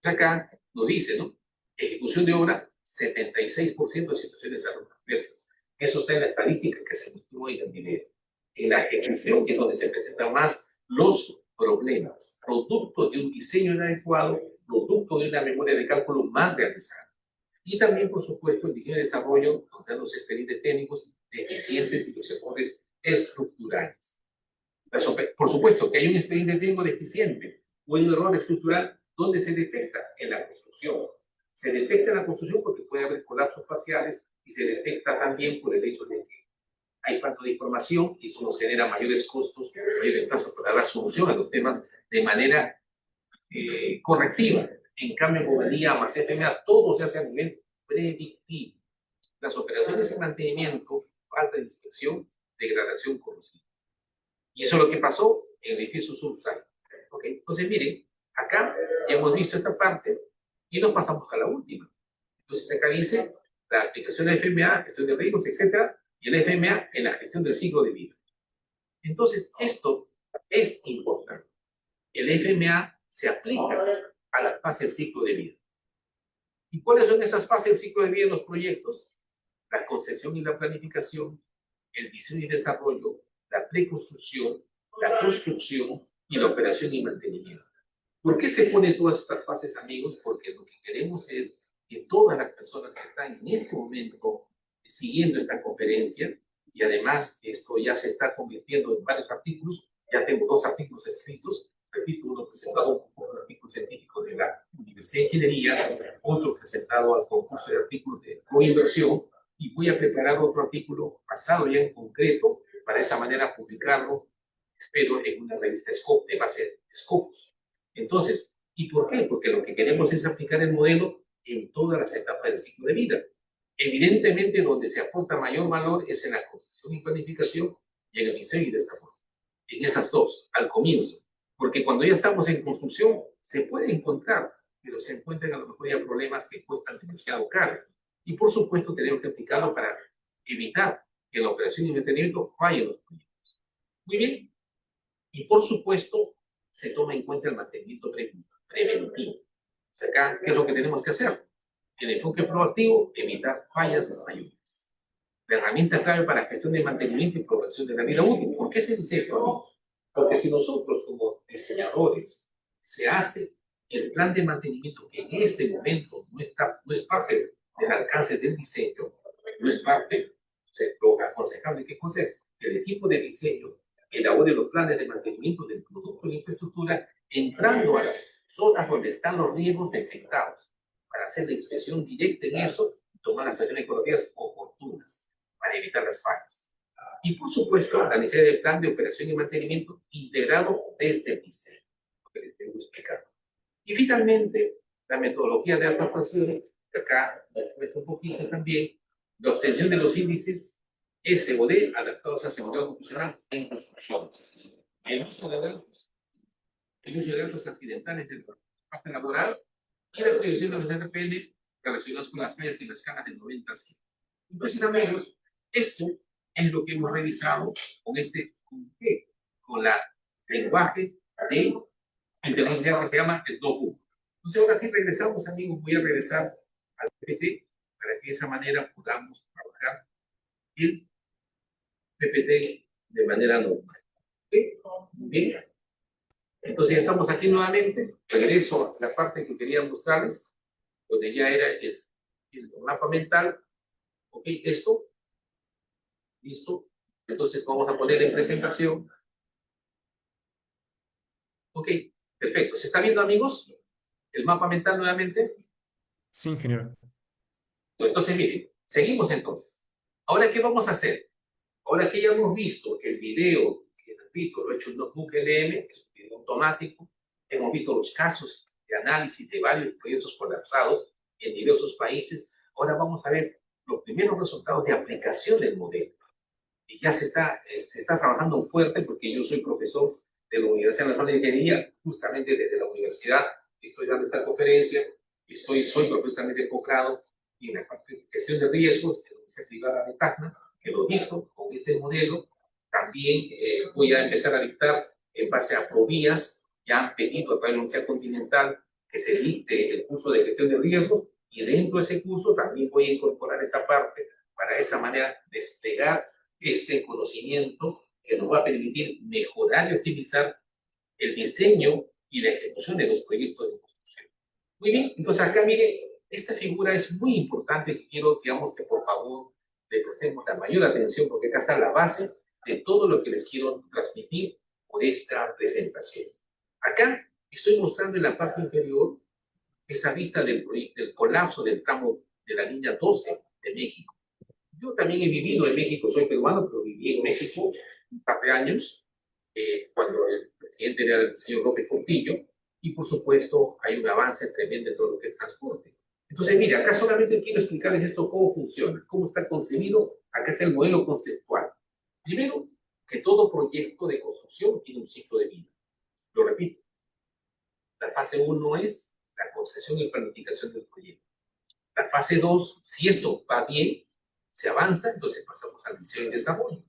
Speaker 1: Acá nos dice, ¿no? Ejecución de obra, 76% de situaciones adversas. Eso está en la estadística que se mostró en el video. En la ejecución es donde se presentan más los problemas, producto de un diseño inadecuado, producto de una memoria de cálculo mal realizada. Y también, por supuesto, el diseño de desarrollo, donde los expedientes técnicos deficientes y los errores estructurales. Por supuesto que hay un expediente técnico deficiente o un error estructural donde se detecta en la construcción. Se detecta en la construcción porque puede haber colapsos parciales y se detecta también por el hecho de que hay falta de información y eso nos genera mayores costos, mayores tasas para dar solución a los temas de manera correctiva. En cambio, con el IA más FMA, todo se hace a nivel predictivo. Las operaciones de mantenimiento, falta de inspección, degradación corrosiva. Y eso es lo que pasó en el edificio Sursal. ¿Okay? Entonces, miren, acá ya hemos visto esta parte y nos pasamos a la última. Entonces, acá dice la aplicación del FMA, gestión de riesgos, etcétera, y el FMA en la gestión del ciclo de vida. Entonces, esto es importante. El FMA se aplica a las fases del ciclo de vida. ¿Y cuáles son esas fases del ciclo de vida en los proyectos? La concesión y la planificación, el diseño y desarrollo, la preconstrucción, la construcción y la operación y mantenimiento. ¿Por qué se ponen todas estas fases, amigos? Porque lo que queremos es que todas las personas que están en este momento siguiendo esta conferencia, y además esto ya se está convirtiendo en varios artículos, ya tengo 2 artículos escritos, repito, uno presentado por un artículo científico de la Universidad de Ingeniería, otro presentado al concurso de artículos de coinversión, y voy a preparar otro artículo basado ya en concreto, para de esa manera publicarlo, espero, en una revista Scope, de base de Scopus. Entonces, ¿y por qué? Porque lo que queremos es aplicar el modelo en todas las etapas del ciclo de vida. Evidentemente, donde se aporta mayor valor es en la concepción y planificación y en el diseño y desarrollo. En esas dos, al comienzo. Porque cuando ya estamos en construcción, se puede encontrar, pero se encuentran a lo mejor ya problemas que cuestan demasiado caro. Y por supuesto, tenemos que aplicarlo para evitar que la operación y mantenimiento fallen los proyectos. Muy bien. Y por supuesto, se toma en cuenta el mantenimiento preventivo. O sea, acá, ¿qué es lo que tenemos que hacer? El enfoque proactivo, evitar fallas mayores. La herramienta clave para gestión de mantenimiento y progresión de la vida útil. ¿Por qué se dice esto, amigos? Porque si nosotros, como diseñadores, se hace el plan de mantenimiento que en este momento no es parte del alcance del diseño, no es parte, lo aconsejable que es que el equipo de diseño elabore los planes de mantenimiento del producto de infraestructura, entrando a las zonas donde están los riesgos detectados, para hacer la inspección directa en eso y tomar las acciones correctivas oportunas para evitar las fallas. Y por supuesto, la necesidad del plan de operación y mantenimiento integrado desde el diseño, lo que les tengo que explicar. Y finalmente, la metodología de adaptación, que acá les muestro un poquito también, la obtención de los índices SOD adaptados a seguridad ocupacional en construcción. El uso de datos accidentales del parte laboral y la proyección de los RPN relacionados con las fallas y las escalas del 90 a 100. Entonces, amigos, esto es lo que hemos revisado con la lenguaje de inteligencia que se llama el DOCU. Entonces, ahora sí regresamos, amigos, voy a regresar al PPT para que de esa manera podamos trabajar el PPT de manera normal. ¿Okay? Muy bien. Entonces, ya estamos aquí nuevamente. Regreso a la parte que quería mostrarles, donde ya era el mapa mental. Ok, esto. Listo. Entonces, vamos a poner en presentación. Ok, perfecto. ¿Se está viendo, amigos? El mapa mental nuevamente.
Speaker 3: Sí, ingeniero.
Speaker 1: Entonces, miren, seguimos entonces. Ahora, ¿qué vamos a hacer? Ahora que ya hemos visto el video, que repito, lo he hecho en Notebook LM, que es un video automático, hemos visto los casos de análisis de varios proyectos colapsados en diversos países, ahora vamos a ver los primeros resultados de aplicación del modelo. Y ya se está trabajando fuerte porque yo soy profesor de la Universidad Nacional de Ingeniería, justamente desde la universidad estoy dando esta conferencia, soy profesionalmente enfocado en la parte de gestión de riesgos de la Universidad Privada de Tacna, que lo dijo con con este modelo, también voy a empezar a dictar en base a Provías. Ya han pedido a través de la Universidad Continental que se dicte el curso de gestión de riesgo, y dentro de ese curso también voy a incorporar esta parte para de esa manera desplegar este conocimiento que nos va a permitir mejorar y optimizar el diseño y la ejecución de los proyectos de construcción. Muy bien, entonces acá miren, esta figura es muy importante, que quiero, digamos, que por favor le prestemos la mayor atención, porque acá está la base de todo lo que les quiero transmitir por esta presentación. Acá estoy mostrando en la parte inferior esa vista del colapso del tramo de la línea 12 de México. Yo también he vivido en México, soy peruano, pero viví en México un par de años, cuando el presidente era el señor López Portillo, y por supuesto hay un avance tremendo en todo lo que es transporte. Entonces, mire, acá solamente quiero explicarles esto, cómo funciona, cómo está concebido. Acá está el modelo conceptual. Primero, que todo proyecto de construcción tiene un ciclo de vida. Lo repito, la fase 1 es la concesión y planificación del proyecto. La fase 2, si esto va bien, se avanza, entonces pasamos al diseño y desarrollo.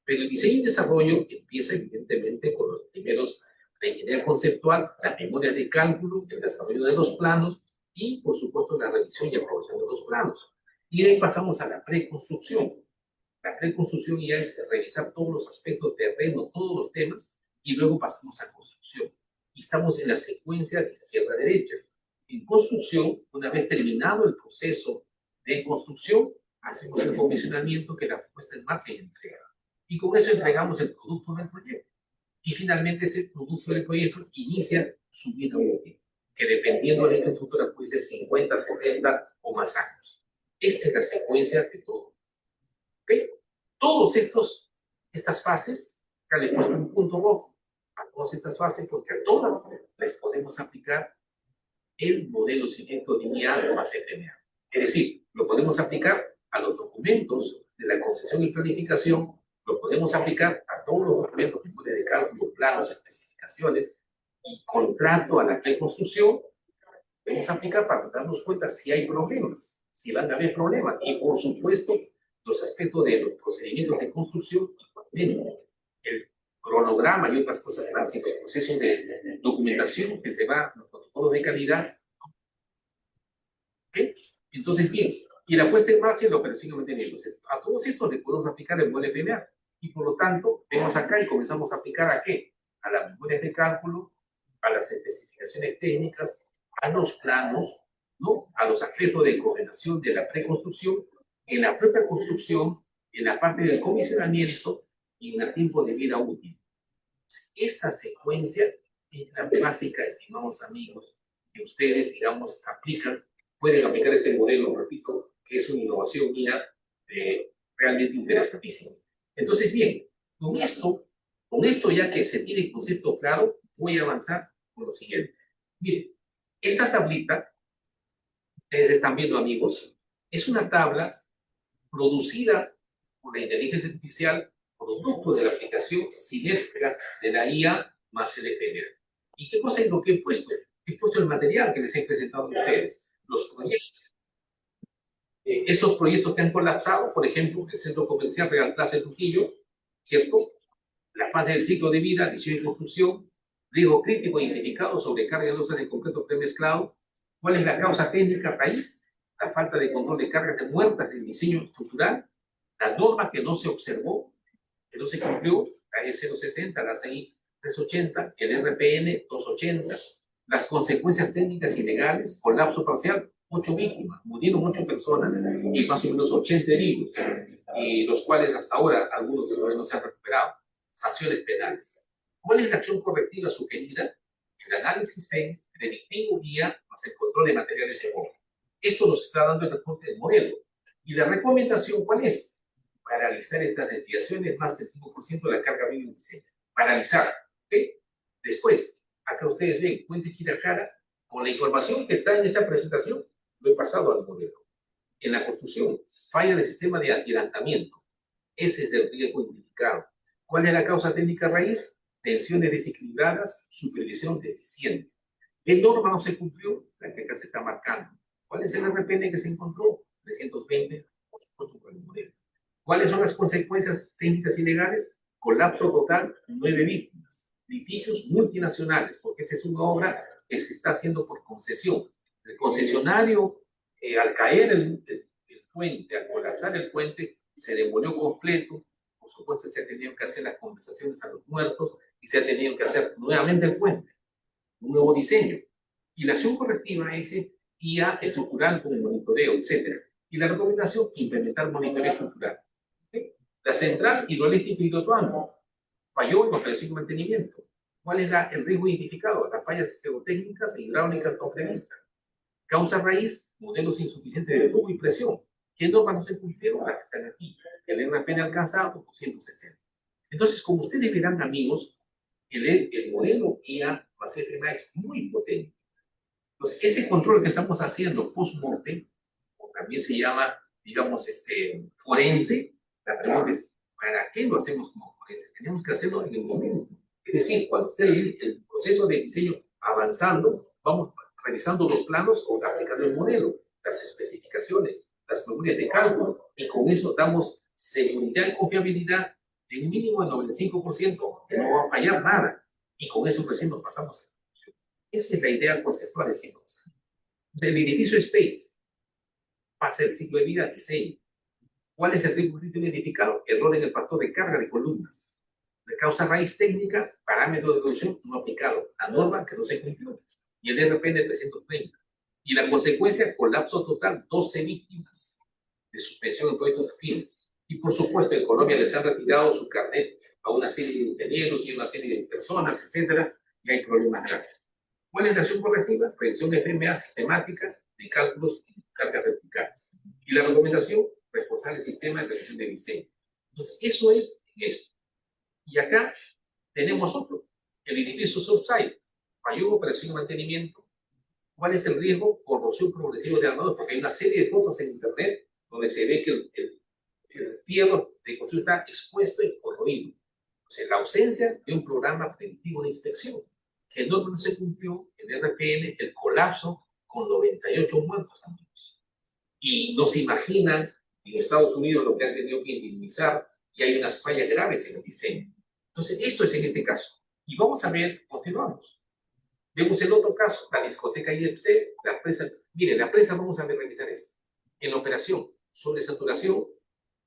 Speaker 1: Pero el diseño y desarrollo empieza evidentemente con los primeros, la ingeniería conceptual, la memoria de cálculo, el desarrollo de los planos y, por supuesto, la revisión y aprobación de los planos. Y de ahí pasamos a la preconstrucción. La preconstrucción ya es revisar todos los aspectos de terreno, todos los temas, y luego pasamos a construcción. Y estamos en la secuencia de izquierda a derecha. En construcción, una vez terminado el proceso de construcción, hacemos el comisionamiento, que es la puesta en marcha y entrega. Y con eso entregamos el producto del proyecto. Y finalmente ese producto del proyecto inicia su vida útil, que dependiendo de la infraestructura puede ser 50, 70 o más años. Esta es la secuencia de todo. ¿Okay? Todas estas fases, acá le he puesto un punto rojo a todas estas fases, porque a todas les podemos aplicar el modelo cimiento lineal más FMA. Es decir, lo podemos aplicar a los documentos de la concesión y planificación, lo podemos aplicar a todos los documentos de cálculo, planos, especificaciones y contrato a la preconstrucción. Podemos aplicar para darnos cuenta si hay problemas, si van a haber problemas, y por supuesto los aspectos de los procedimientos de construcción, el cronograma y otras cosas más, y el proceso de documentación que se va, los protocolos de calidad. ¿Okay? Entonces, bien, y la puesta en marcha y la operación de mantenimiento. A todos estos le podemos aplicar el modelo FMA, y por lo tanto, vemos acá y comenzamos a aplicar ¿a qué? A las memorias de cálculo, a las especificaciones técnicas, a los planos, ¿no? A los aspectos de coordinación de la preconstrucción, en la propia construcción, en la parte del comisionamiento y en el tiempo de vida útil. Esa secuencia es la básica, estimados amigos, que ustedes, digamos, pueden aplicar ese modelo, repito, que es una innovación mía realmente interesantísima. Entonces, bien, con esto ya que se tiene el concepto claro, voy a avanzar con lo siguiente. Miren, esta tablita, ustedes están viendo, amigos, es una tabla producida por la inteligencia artificial, producto de la aplicación sinérgica de la IA más el FMA. ¿Y qué cosa es lo que he puesto? He puesto el material que les he presentado a ustedes, los proyectos. Estos proyectos que han colapsado, por ejemplo, el Centro Comercial Real Plaza de Trujillo, ¿cierto? La fase del ciclo de vida, diseño y construcción, riesgo crítico identificado, sobrecarga de losas de concreto premezclado. ¿Cuál es la causa técnica raíz? La falta de control de cargas de muertas del diseño estructural, la norma que no se observó, que no se cumplió, la E060, la CI 380, el RPN 280, las consecuencias técnicas y legales, colapso parcial, 8 víctimas, murieron 8 personas y más o menos 80 heridos, y los cuales hasta ahora algunos de los no se han recuperado. Sanciones penales. ¿Cuál es la acción correctiva sugerida? El análisis predictivo guía más el control de materiales en obra. Esto nos está dando el reporte del modelo. ¿Y la recomendación cuál es? Paralizar estas desviaciones más del 5% de la carga mínima diseño. Paralizar. ¿Okay? Después, acá ustedes ven, Puente Chirajara, con la información que está en esta presentación, lo he pasado al modelo. En la construcción, falla del sistema de adelantamiento. Ese es el riesgo identificado. ¿Cuál es la causa técnica raíz? Tensiones desequilibradas, supervisión deficiente. ¿Qué norma no se cumplió? La que acá se está marcando. ¿Cuál es el RPN que se encontró? 320, por supuesto, con el modelo. ¿Cuáles son las consecuencias técnicas y legales? Colapso total, 9 víctimas. Litigios multinacionales, porque esta es una obra que se está haciendo por concesión. El concesionario, al caer el puente, al colapsar el puente, se demolió completo. Por supuesto, se ha tenido que hacer las compensaciones a los muertos y se ha tenido que hacer nuevamente el puente, un nuevo diseño. Y la acción correctiva es guía estructural con el monitoreo, etc. Y la recomendación, implementar monitoreo estructural. ¿Okay? La central hidroeléctrica Hidroituango falló en operación y mantenimiento. ¿Cuál es el riesgo identificado? Las fallas geotécnicas e hidráulicas no previstas. Causa raíz, modelos insuficientes de tubo y presión. ¿Qué normas no se cumplieron? Las que están aquí. El RPN alcanzado por 160. Entonces, como ustedes verán, amigos, el modelo IA FMA es muy potente. Entonces, este control que estamos haciendo post-mortem, o también se llama, digamos, forense, la pregunta es, ¿para qué lo hacemos como forense? Tenemos que hacerlo en el momento. Es decir, cuando esté el proceso de diseño avanzando, vamos revisando los planos o aplicando el modelo, las especificaciones, las memorias de cálculo, y con eso damos seguridad y confiabilidad de un mínimo de 95%, que no va a fallar nada. Y con eso recién nos pasamos a la ejecución. Esa es la idea conceptual de esta cosa. El edificio Space pasa el ciclo de vida a diseño. ¿Cuál es el riesgo crítico identificado? Error en el factor de carga de columnas. De causa raíz técnica, parámetro de condición no aplicado. La norma que no se cumplió. Y el RPN 330. Y la consecuencia, colapso total, 12 víctimas de suspensión en proyectos afines. Y por supuesto, en Colombia les han retirado su carnet a una serie de ingenieros y a una serie de personas, etcétera, y hay problemas graves. ¿Cuál es la acción correctiva? Predicción FMA sistemática de cálculos y cargas verticales. Y la recomendación, reforzar el sistema de precisión de diseño. Entonces, eso es esto. Y acá tenemos otro, el edificio subsite, falló en operación y mantenimiento. ¿Cuál es el riesgo? Corrosión progresiva de armados, porque hay una serie de fotos en internet donde se ve que el fierro de construcción está expuesto y corroído. O sea, la ausencia de un programa preventivo de inspección, que no se cumplió en RPN, el colapso con 98 muertos, amigos. Y no se imaginan en Estados Unidos lo que han tenido que indemnizar, y hay unas fallas graves en el diseño. Entonces, esto es en este caso. Y vamos a ver, continuamos. Vemos el otro caso, la discoteca IFC, la presa. Mire, la presa, vamos a ver, revisar esto. En la operación, sobresaturación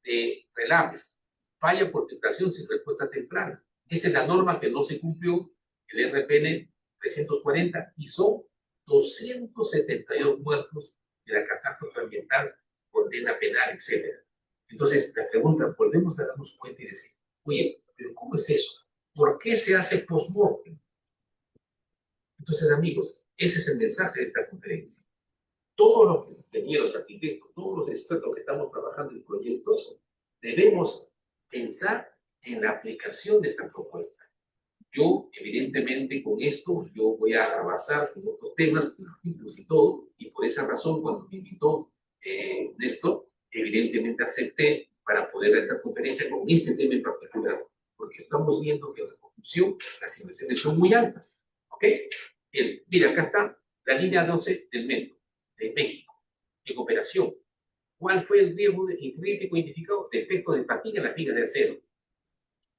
Speaker 1: de relaves, falla por filtración sin respuesta temprana. Esta es la norma que no se cumplió, el RPN 340, y son 272 muertos de la catástrofe ambiental, condena penal, etc. Entonces, la pregunta, volvemos a darnos cuenta y decir, oye, ¿pero cómo es eso? ¿Por qué se hace post-mortem? Entonces, amigos, ese es el mensaje de esta conferencia. Todos los ingenieros, arquitectos, todos los expertos que estamos trabajando en proyectos, debemos pensar en la aplicación de esta propuesta. Yo, evidentemente, con esto, yo voy a avanzar con otros temas, con artículos y todo, y por esa razón, cuando me invitó Néstor, evidentemente acepté para poder dar esta conferencia con este tema en particular, porque estamos viendo que en la construcción las inversiones son muy altas, ¿ok? Bien, mira, acá está la línea 12 del metro de México, en operación. ¿Cuál fue el riesgo crítico identificado? Defectos de fatiga en las vigas de acero.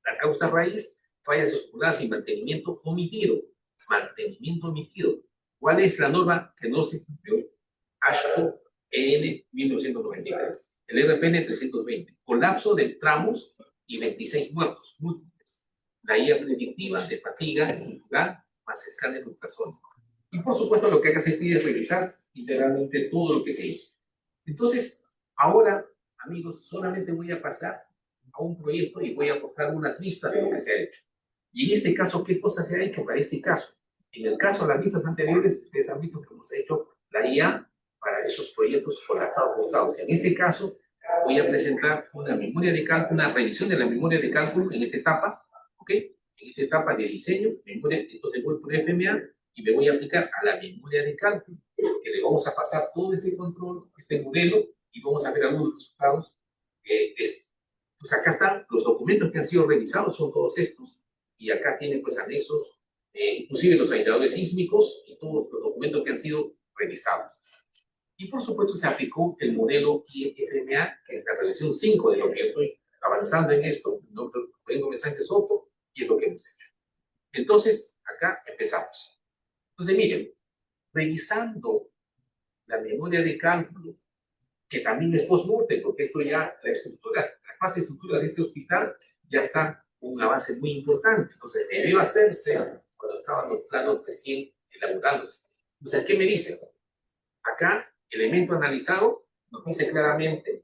Speaker 1: La causa raíz, fallas estructurales y mantenimiento omitido. Mantenimiento omitido. ¿Cuál es la norma que no se cumplió? ASHTO EN 1993. El RPN 320. Colapso de tramos y 26 muertos múltiples. La guía predictiva de fatiga estructural más escáner ultrasónico. Y por supuesto lo que acá se pide es revisar literalmente todo lo que se hizo. Entonces, ahora, amigos, solamente voy a pasar a un proyecto y voy a mostrar unas vistas de lo que se ha hecho. Y en este caso, ¿qué cosa se ha hecho para este caso? En el caso de las vistas anteriores, ustedes han visto que hemos hecho la IA para esos proyectos colapsados. En este caso, voy a presentar una memoria de cálculo, una revisión de la memoria de cálculo en esta etapa, ¿ok? En esta etapa de diseño, memoria, entonces voy por FMA y me voy a aplicar a la memoria de cálculo, que le vamos a pasar todo este control, este modelo, y vamos a ver algunos resultados de esto. Pues acá están los documentos que han sido revisados, son todos estos, y acá tienen pues anexos, inclusive los aisladores sísmicos y todos los documentos que han sido revisados. Y por supuesto se aplicó el modelo IFMA, que es la revisión 5 de lo que estoy avanzando en esto, no tengo mensajes Soto, y es lo que hemos hecho. Entonces, acá empezamos. Entonces, miren, revisando la memoria de cálculo, que también es post-mortem, porque esto ya, la fase de estructura de este hospital ya está con un avance muy importante. Entonces, debió hacerse cuando estaban los planos recién elaborándose. Entonces, ¿qué me dice? Acá, elemento analizado nos dice claramente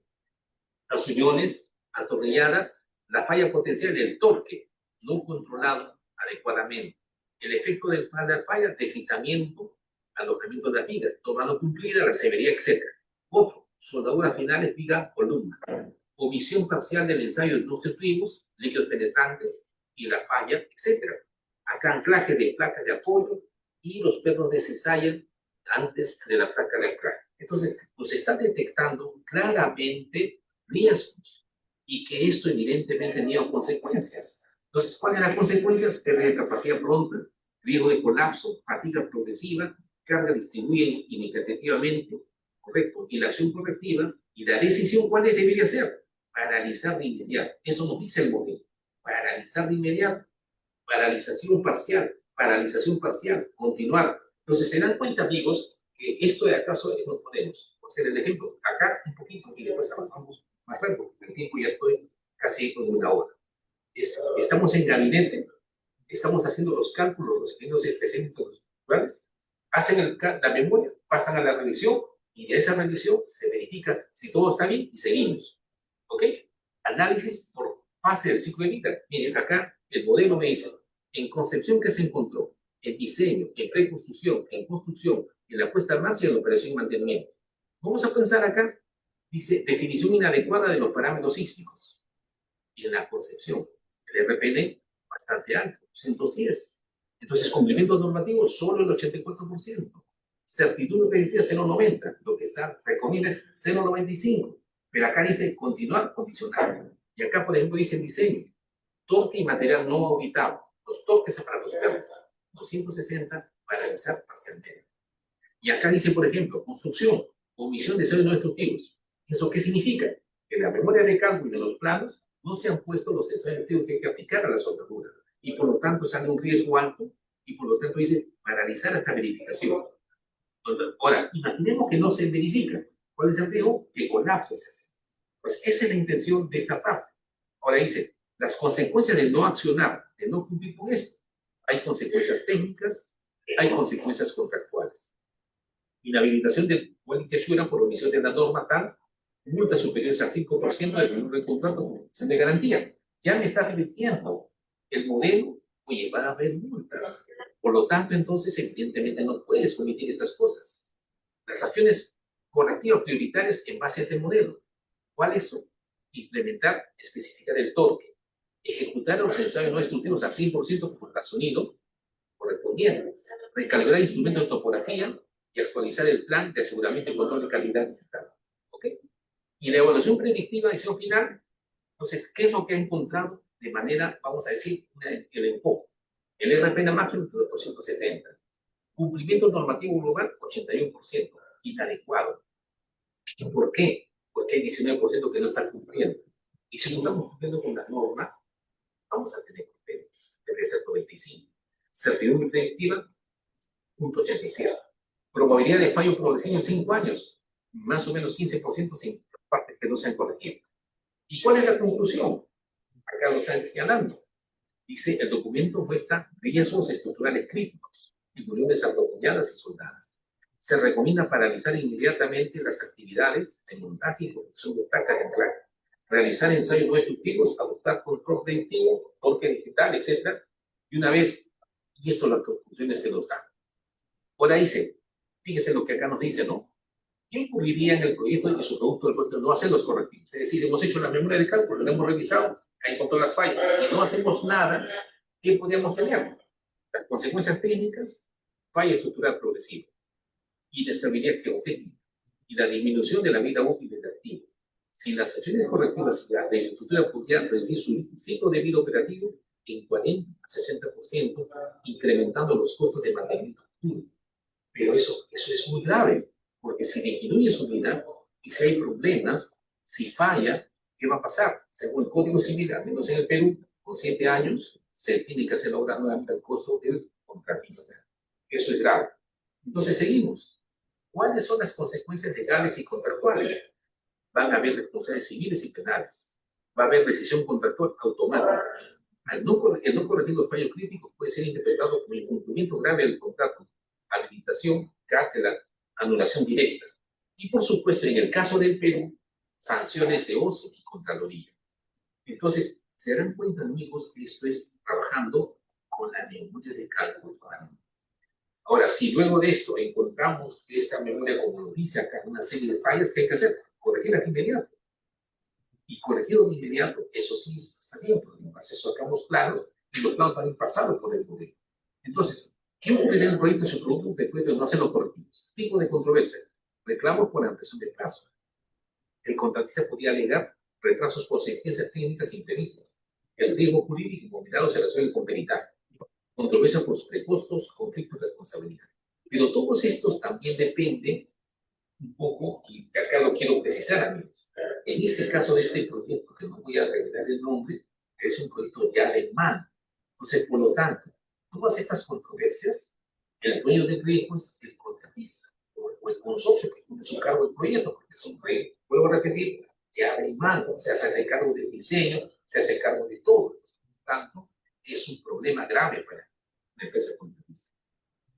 Speaker 1: las uniones atornilladas, la falla potencial del torque no controlado adecuadamente, el efecto de la falla, deslizamiento, alojamiento de la viga, toma no cumplida, la severidad, etc. Otro, soldaduras finales, viga, columna. Omisión parcial del ensayo de dos efluivos, líquidos penetrantes y la falla, etc. Acá anclaje de placas de apoyo y los pernos de cesárea antes de la placa de anclaje. Entonces, nos está detectando claramente riesgos y que esto evidentemente tenía consecuencias. Entonces, ¿cuáles son las consecuencias? Pérdida de capacidad pronta, riesgo de colapso, fatiga progresiva, carga distribuida inequitativamente, correcto, y la acción correctiva, y la decisión, ¿cuál debería ser? Paralizar de inmediato. Eso nos dice el modelo. Paralizar de inmediato, paralización parcial, continuar. Entonces, se dan cuenta, amigos, que esto de acaso nos podemos hacer el ejemplo acá un poquito y después avanzamos más rápido. El tiempo ya estoy casi con una hora. Estamos en gabinete, estamos haciendo los cálculos, los ingenieros especialistas naturales, hacen la memoria, pasan a la revisión y de esa revisión se verifica si todo está bien y seguimos. ¿Ok? Análisis por fase del ciclo de vida. Miren, acá el modelo me dice, en concepción que se encontró, en diseño, en preconstrucción, en construcción, en la puesta en marcha y en operación y mantenimiento. Vamos a pensar acá, dice, definición inadecuada de los parámetros sísmicos. Y en la concepción, el RPN bastante alto, 110. Entonces, cumplimiento normativo, solo el 84%. Certidumbre predictiva, 0,90. Lo que está recomienda es 0,95. Pero acá dice continuar condicional. Y acá, por ejemplo, dice diseño, torque y material no auditado. Los torques para los perros, 260 para realizar parcialmente. Y acá dice, por ejemplo, construcción, omisión de ensayos no destructivos. ¿Eso qué significa? Que en la memoria de cálculo y de los planos no se han puesto los ensayos destructivos que hay que aplicar a la soldadura. Y por lo tanto sale un riesgo alto y por lo tanto dice paralizar esta verificación. Ahora, imaginemos que no se verifica. ¿Cuál es el riesgo? Que colapse ese. Pues esa es la intención de esta parte. Ahora dice, las consecuencias de no accionar, de no cumplir con esto. Hay consecuencias técnicas, hay consecuencias contractuales. Inhabilitación del quality assurance por omisión de la norma tal, multas superiores al 5% del valor del contrato con condición de garantía. Ya me está revirtiendo el modelo, oye, va a haber multas. Por lo tanto, entonces, evidentemente no puedes omitir estas cosas. Las acciones correctivas prioritarias en base a este modelo. ¿Cuáles son? Implementar, especificar el torque, ejecutar los ensayos no destructivos al 100% por ultrasonido correspondiente, recalibrar instrumentos de topografía y actualizar el plan de aseguramiento y control de calidad digital. ¿Ok? Y la evaluación predictiva, decisión final, entonces, ¿qué es lo que ha encontrado de manera, vamos a decir, el enfoque? El RPN máximo por 170. Cumplimiento normativo global, 81%. Inadecuado. ¿Por qué? Porque hay 19% que no están cumpliendo. Y si no estamos cumpliendo con la norma, vamos a tener problemas. Debería ser 95. Certidumbre predictiva, 0.87. Probabilidad de fallo progresivo en 5 años, más o menos 15% sin partes que no se han corregido. ¿Y cuál es la conclusión? Acá lo están señalando. Dice, el documento muestra riesgos estructurales críticos, uniones atornilladas y soldadas. Se recomienda paralizar inmediatamente las actividades de montaje y producción de placas de anclaje, realizar ensayos no destructivos, adoptar control predictivo, torque digital, etc. Y una vez, y esto son las conclusiones que nos dan. Ahora dice, fíjese lo que acá nos dice, ¿no? ¿Qué ocurriría en el proyecto y su producto del proyecto no hacer los correctivos? Es decir, hemos hecho la memoria de cálculo, lo hemos revisado, ha encontrado las fallas. Si no hacemos nada, ¿qué podríamos tener? Las consecuencias técnicas, falla estructural progresiva, inestabilidad geotécnica y la disminución de la vida útil del activo. Si las acciones correctivas y la estructura pudieran reducir su ciclo de vida operativo en 40 a 60%, incrementando los costos de mantenimiento futuro. Pero eso es muy grave. Porque si disminuye su vida y si hay problemas, si falla, ¿qué va a pasar? Según el Código Civil, al menos en el Perú, con 7 años, se tiene que hacer la obra nuevamente al costo del contratista. Eso es grave. Entonces seguimos. ¿Cuáles son las consecuencias legales y contractuales? Van a haber responsabilidades civiles y penales. Va a haber rescisión contractual automática. El no corregir los fallos críticos puede ser interpretado como incumplimiento grave del contrato, habilitación, cárcel, anulación directa. Y por supuesto, en el caso del Perú, sanciones de OCE y Contraloría. Entonces, se darán cuenta, amigos, que esto es trabajando con la memoria de cálculo. Ahora, si luego de esto encontramos que esta memoria, como lo dice acá, una serie de fallas, ¿qué hay que hacer? Corregirlas de inmediato. Y corregirlo de inmediato, eso sí está bien, porque en base sacamos planos y los planos han pasado por el gobierno. Entonces, ¿qué ocurrirá en el proyecto de su producto después de no hacer los correctivos? Tipo de controversia: reclamos por ampliación de plazo. El contratista podía alegar retrasos por exigencias técnicas imprevistas. El riesgo jurídico inmobiliario se resuelve con peritaje. Controversia por sobrecostos, conflictos de responsabilidad. Pero todos estos también dependen un poco, y acá lo quiero precisar, amigos. En este caso de este proyecto, que no voy a revelar el nombre, es un proyecto ya alemán. Entonces, por lo tanto, todas estas controversias, el dueño del proyecto es el contratista o el consorcio que tiene su cargo el proyecto, porque es un proyecto, vuelvo a repetir, ya alemán, o sea, se hace cargo del diseño, se hace cargo de todo. Por lo tanto, es un problema grave para la empresa contratista.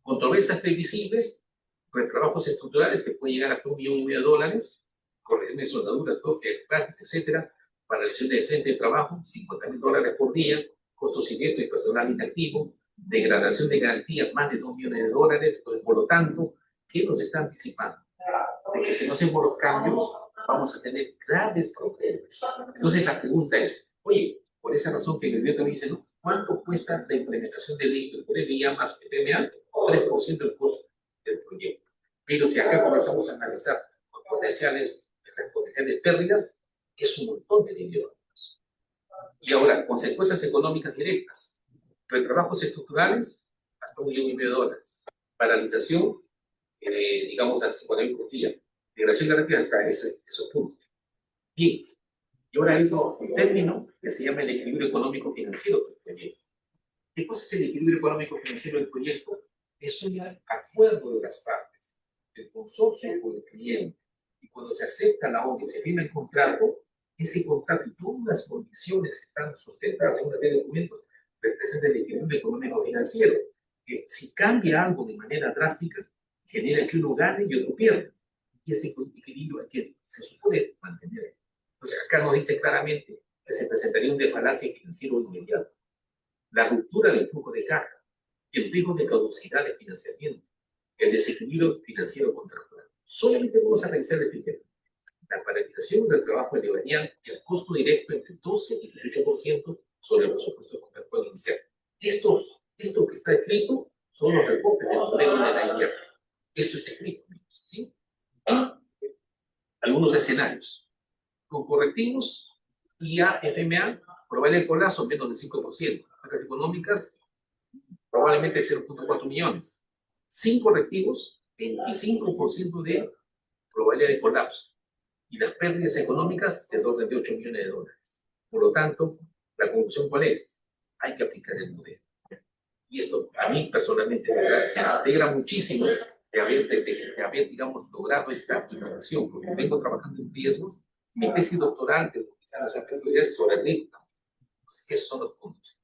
Speaker 1: Controversias previsibles, trabajos estructurales que pueden llegar hasta $1,500,000, corrección de soldadura, toque, prácticas, etcétera, paralización de frente de trabajo, $50,000 por día, costos indirectos y personal inactivo, degradación de garantías, más de $2,000,000. Entonces, por lo tanto, ¿qué nos está anticipando? De que si no hacemos los cambios, vamos a tener graves problemas. Entonces, la pregunta es, oye, por esa razón que el gobierno dice, ¿no? ¿Cuánto cuesta la implementación del ley del PMA más PMA? 3% del costo del proyecto. Pero si acá comenzamos a analizar los potenciales de pérdidas, es un montón de dinero. Y ahora, consecuencias económicas directas. Retrabajos estructurales, hasta $1,500,000. Paralización, digamos, a 50,000 por día. Migración de renta hasta esos puntos. Bien, y ahora hay un término que se llama el equilibrio económico financiero del proyecto. ¿Qué cosa es el equilibrio económico financiero del proyecto? Es un acuerdo de las partes, del consorcio con el cliente. Y cuando se acepta la obra y se firma el contrato, ese contrato y todas las condiciones que están sustentadas en una serie de documentos representan el equilibrio económico financiero. Que si cambia algo de manera drástica, genera que uno gane y otro pierda. Y ese equilibrio hay que se supone mantener. Entonces, acá nos dice claramente que se presentaría un desbalance financiero inmediato. La ruptura del flujo de caja, el riesgo de caducidad de financiamiento, el desequilibrio financiero contractual. Solamente vamos a revisar el primero. La paralización del trabajo elevaría el costo directo entre 12 y 18% sobre el presupuesto contractual inicial. Esto que está escrito son los reportes del modelo de la IR. Esto está escrito, ¿sí? Y algunos escenarios. Con correctivos, IA, FMA, probable de colapso menos del 5%. Las económicas, probablemente 0,4 millones. Sin correctivos, 25% de probabilidad de colapso. Y las pérdidas económicas del orden de $8,000,000. Por lo tanto, la conclusión, ¿cuál es? Hay que aplicar el modelo. Y esto a mí personalmente se alegra muchísimo de haber, digamos, logrado esta innovación, porque vengo trabajando en riesgos. Mi tesis doctoral de es sobre el riesgo. Entonces, esos son los puntos.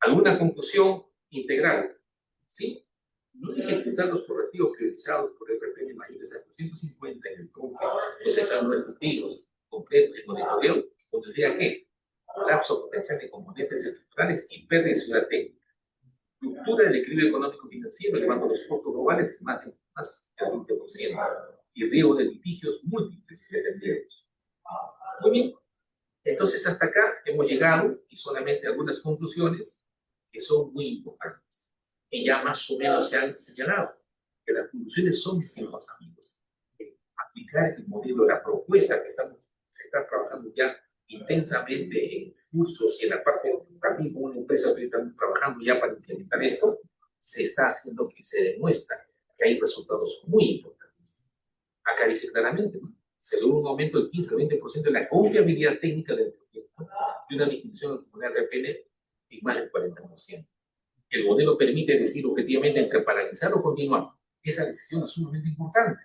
Speaker 1: ¿Alguna conclusión integral? ¿Sí? No ejecutar los correctivos priorizados por el RPM mayores a 250 en el tronco, los exámenes ejecutivos completos y monitoreo, pondría que colapso potencial de componentes estructurales y pérdida de seguridad técnica. Ruptura del equilibrio económico financiero, elevando los costos globales en más del 20%, y riesgo de litigios múltiples y de riesgos. Muy bien. Entonces, hasta acá hemos llegado y solamente algunas conclusiones que son muy importantes, que ya más o menos se han señalado, que las conclusiones son distintas, amigos. Aplicar el modelo, la propuesta que se está trabajando ya intensamente en cursos y en la parte también con una empresa que estamos trabajando ya para implementar esto, se está haciendo que se demuestra que hay resultados muy importantes. Acá dice claramente, ¿no? Se logra un aumento del 15-20% de la confiabilidad técnica del proyecto y una disminución de la RPN en más del 40%. El modelo permite decir objetivamente entre paralizar o continuar. Esa decisión es sumamente importante,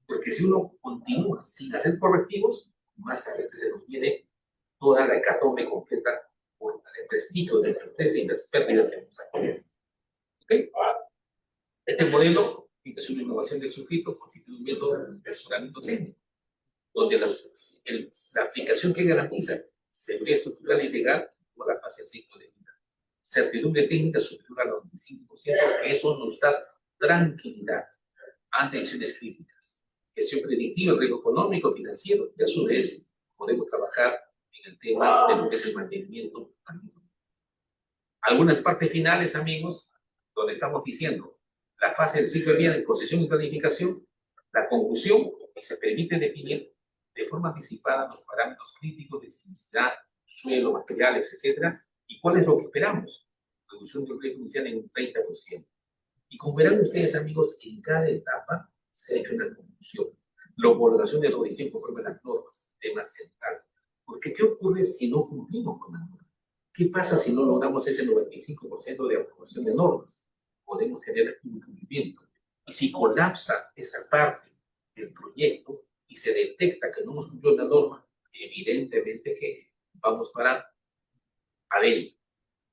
Speaker 1: porque si uno continúa sin hacer correctivos, más adelante se nos viene toda la hecatombe completa por el prestigio de la empresa y las pérdidas que vamos a tener. ¿Okay? Este modelo es una innovación del sujeto, constituye un método de asesoramiento técnico, donde la aplicación que garantiza seguridad estructural y legal como la fase 5 de vida. Certidumbre técnica superior al 95%, que eso nos da tranquilidad ante acciones críticas. Gestión predictiva, riesgo económico, financiero, y a su vez podemos trabajar en el tema de lo que es el mantenimiento. Algunas partes finales, amigos, donde estamos diciendo la fase del ciclo de vida de concesión y planificación, la conclusión, y se permite definir de forma anticipada los parámetros críticos de sismicidad, suelo, materiales, etcétera, y cuál es lo que esperamos. Reducción del riesgo inicial en un 30%. Y como verán ustedes, amigos, en cada etapa se ha hecho una conclusión. La homologación de la audición conforme a las normas, tema central. Porque ¿qué ocurre si no cumplimos con la norma? ¿Qué pasa si no logramos ese 95% de aprobación de normas? Podemos tener incumplimiento. Y si colapsa esa parte del proyecto y se detecta que no hemos cumplido la norma, evidentemente que vamos para adentro.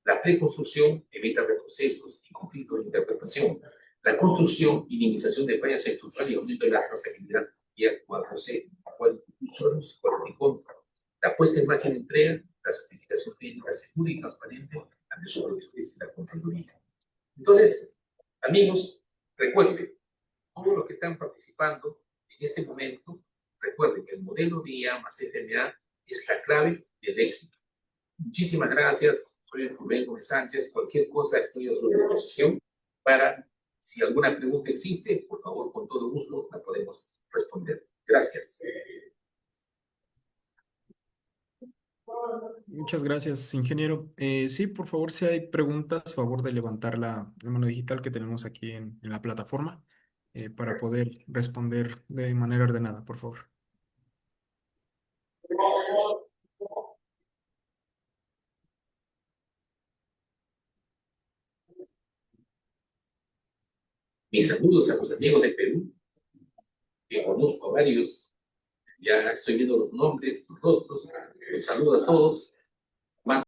Speaker 1: La preconstrucción evita retrocesos y conflictos de interpretación. La construcción, minimización de fallas estructurales y aumento de la trazabilidad y el 4C, cualificaciones, contra. La puesta en marcha de entrega, la certificación técnica segura y transparente ante supervisores y la Contraloría. Entonces, amigos, recuerden, todos los que están participando en este momento, recuerden que el modelo de IA más FMA es la clave del éxito. Muchísimas gracias. Soy Rubén Gómez Sánchez. Cualquier cosa estoy a su disposición para, si alguna pregunta existe, por favor, con todo gusto la podemos responder. Gracias.
Speaker 3: Muchas gracias, ingeniero. Sí, por favor, si hay preguntas, favor de levantar la mano digital que tenemos aquí en la plataforma para poder responder de manera ordenada, por favor.
Speaker 1: Mis saludos a los amigos de Perú, que conozco a varios, ya estoy viendo los nombres, los rostros. Un saludo a todos.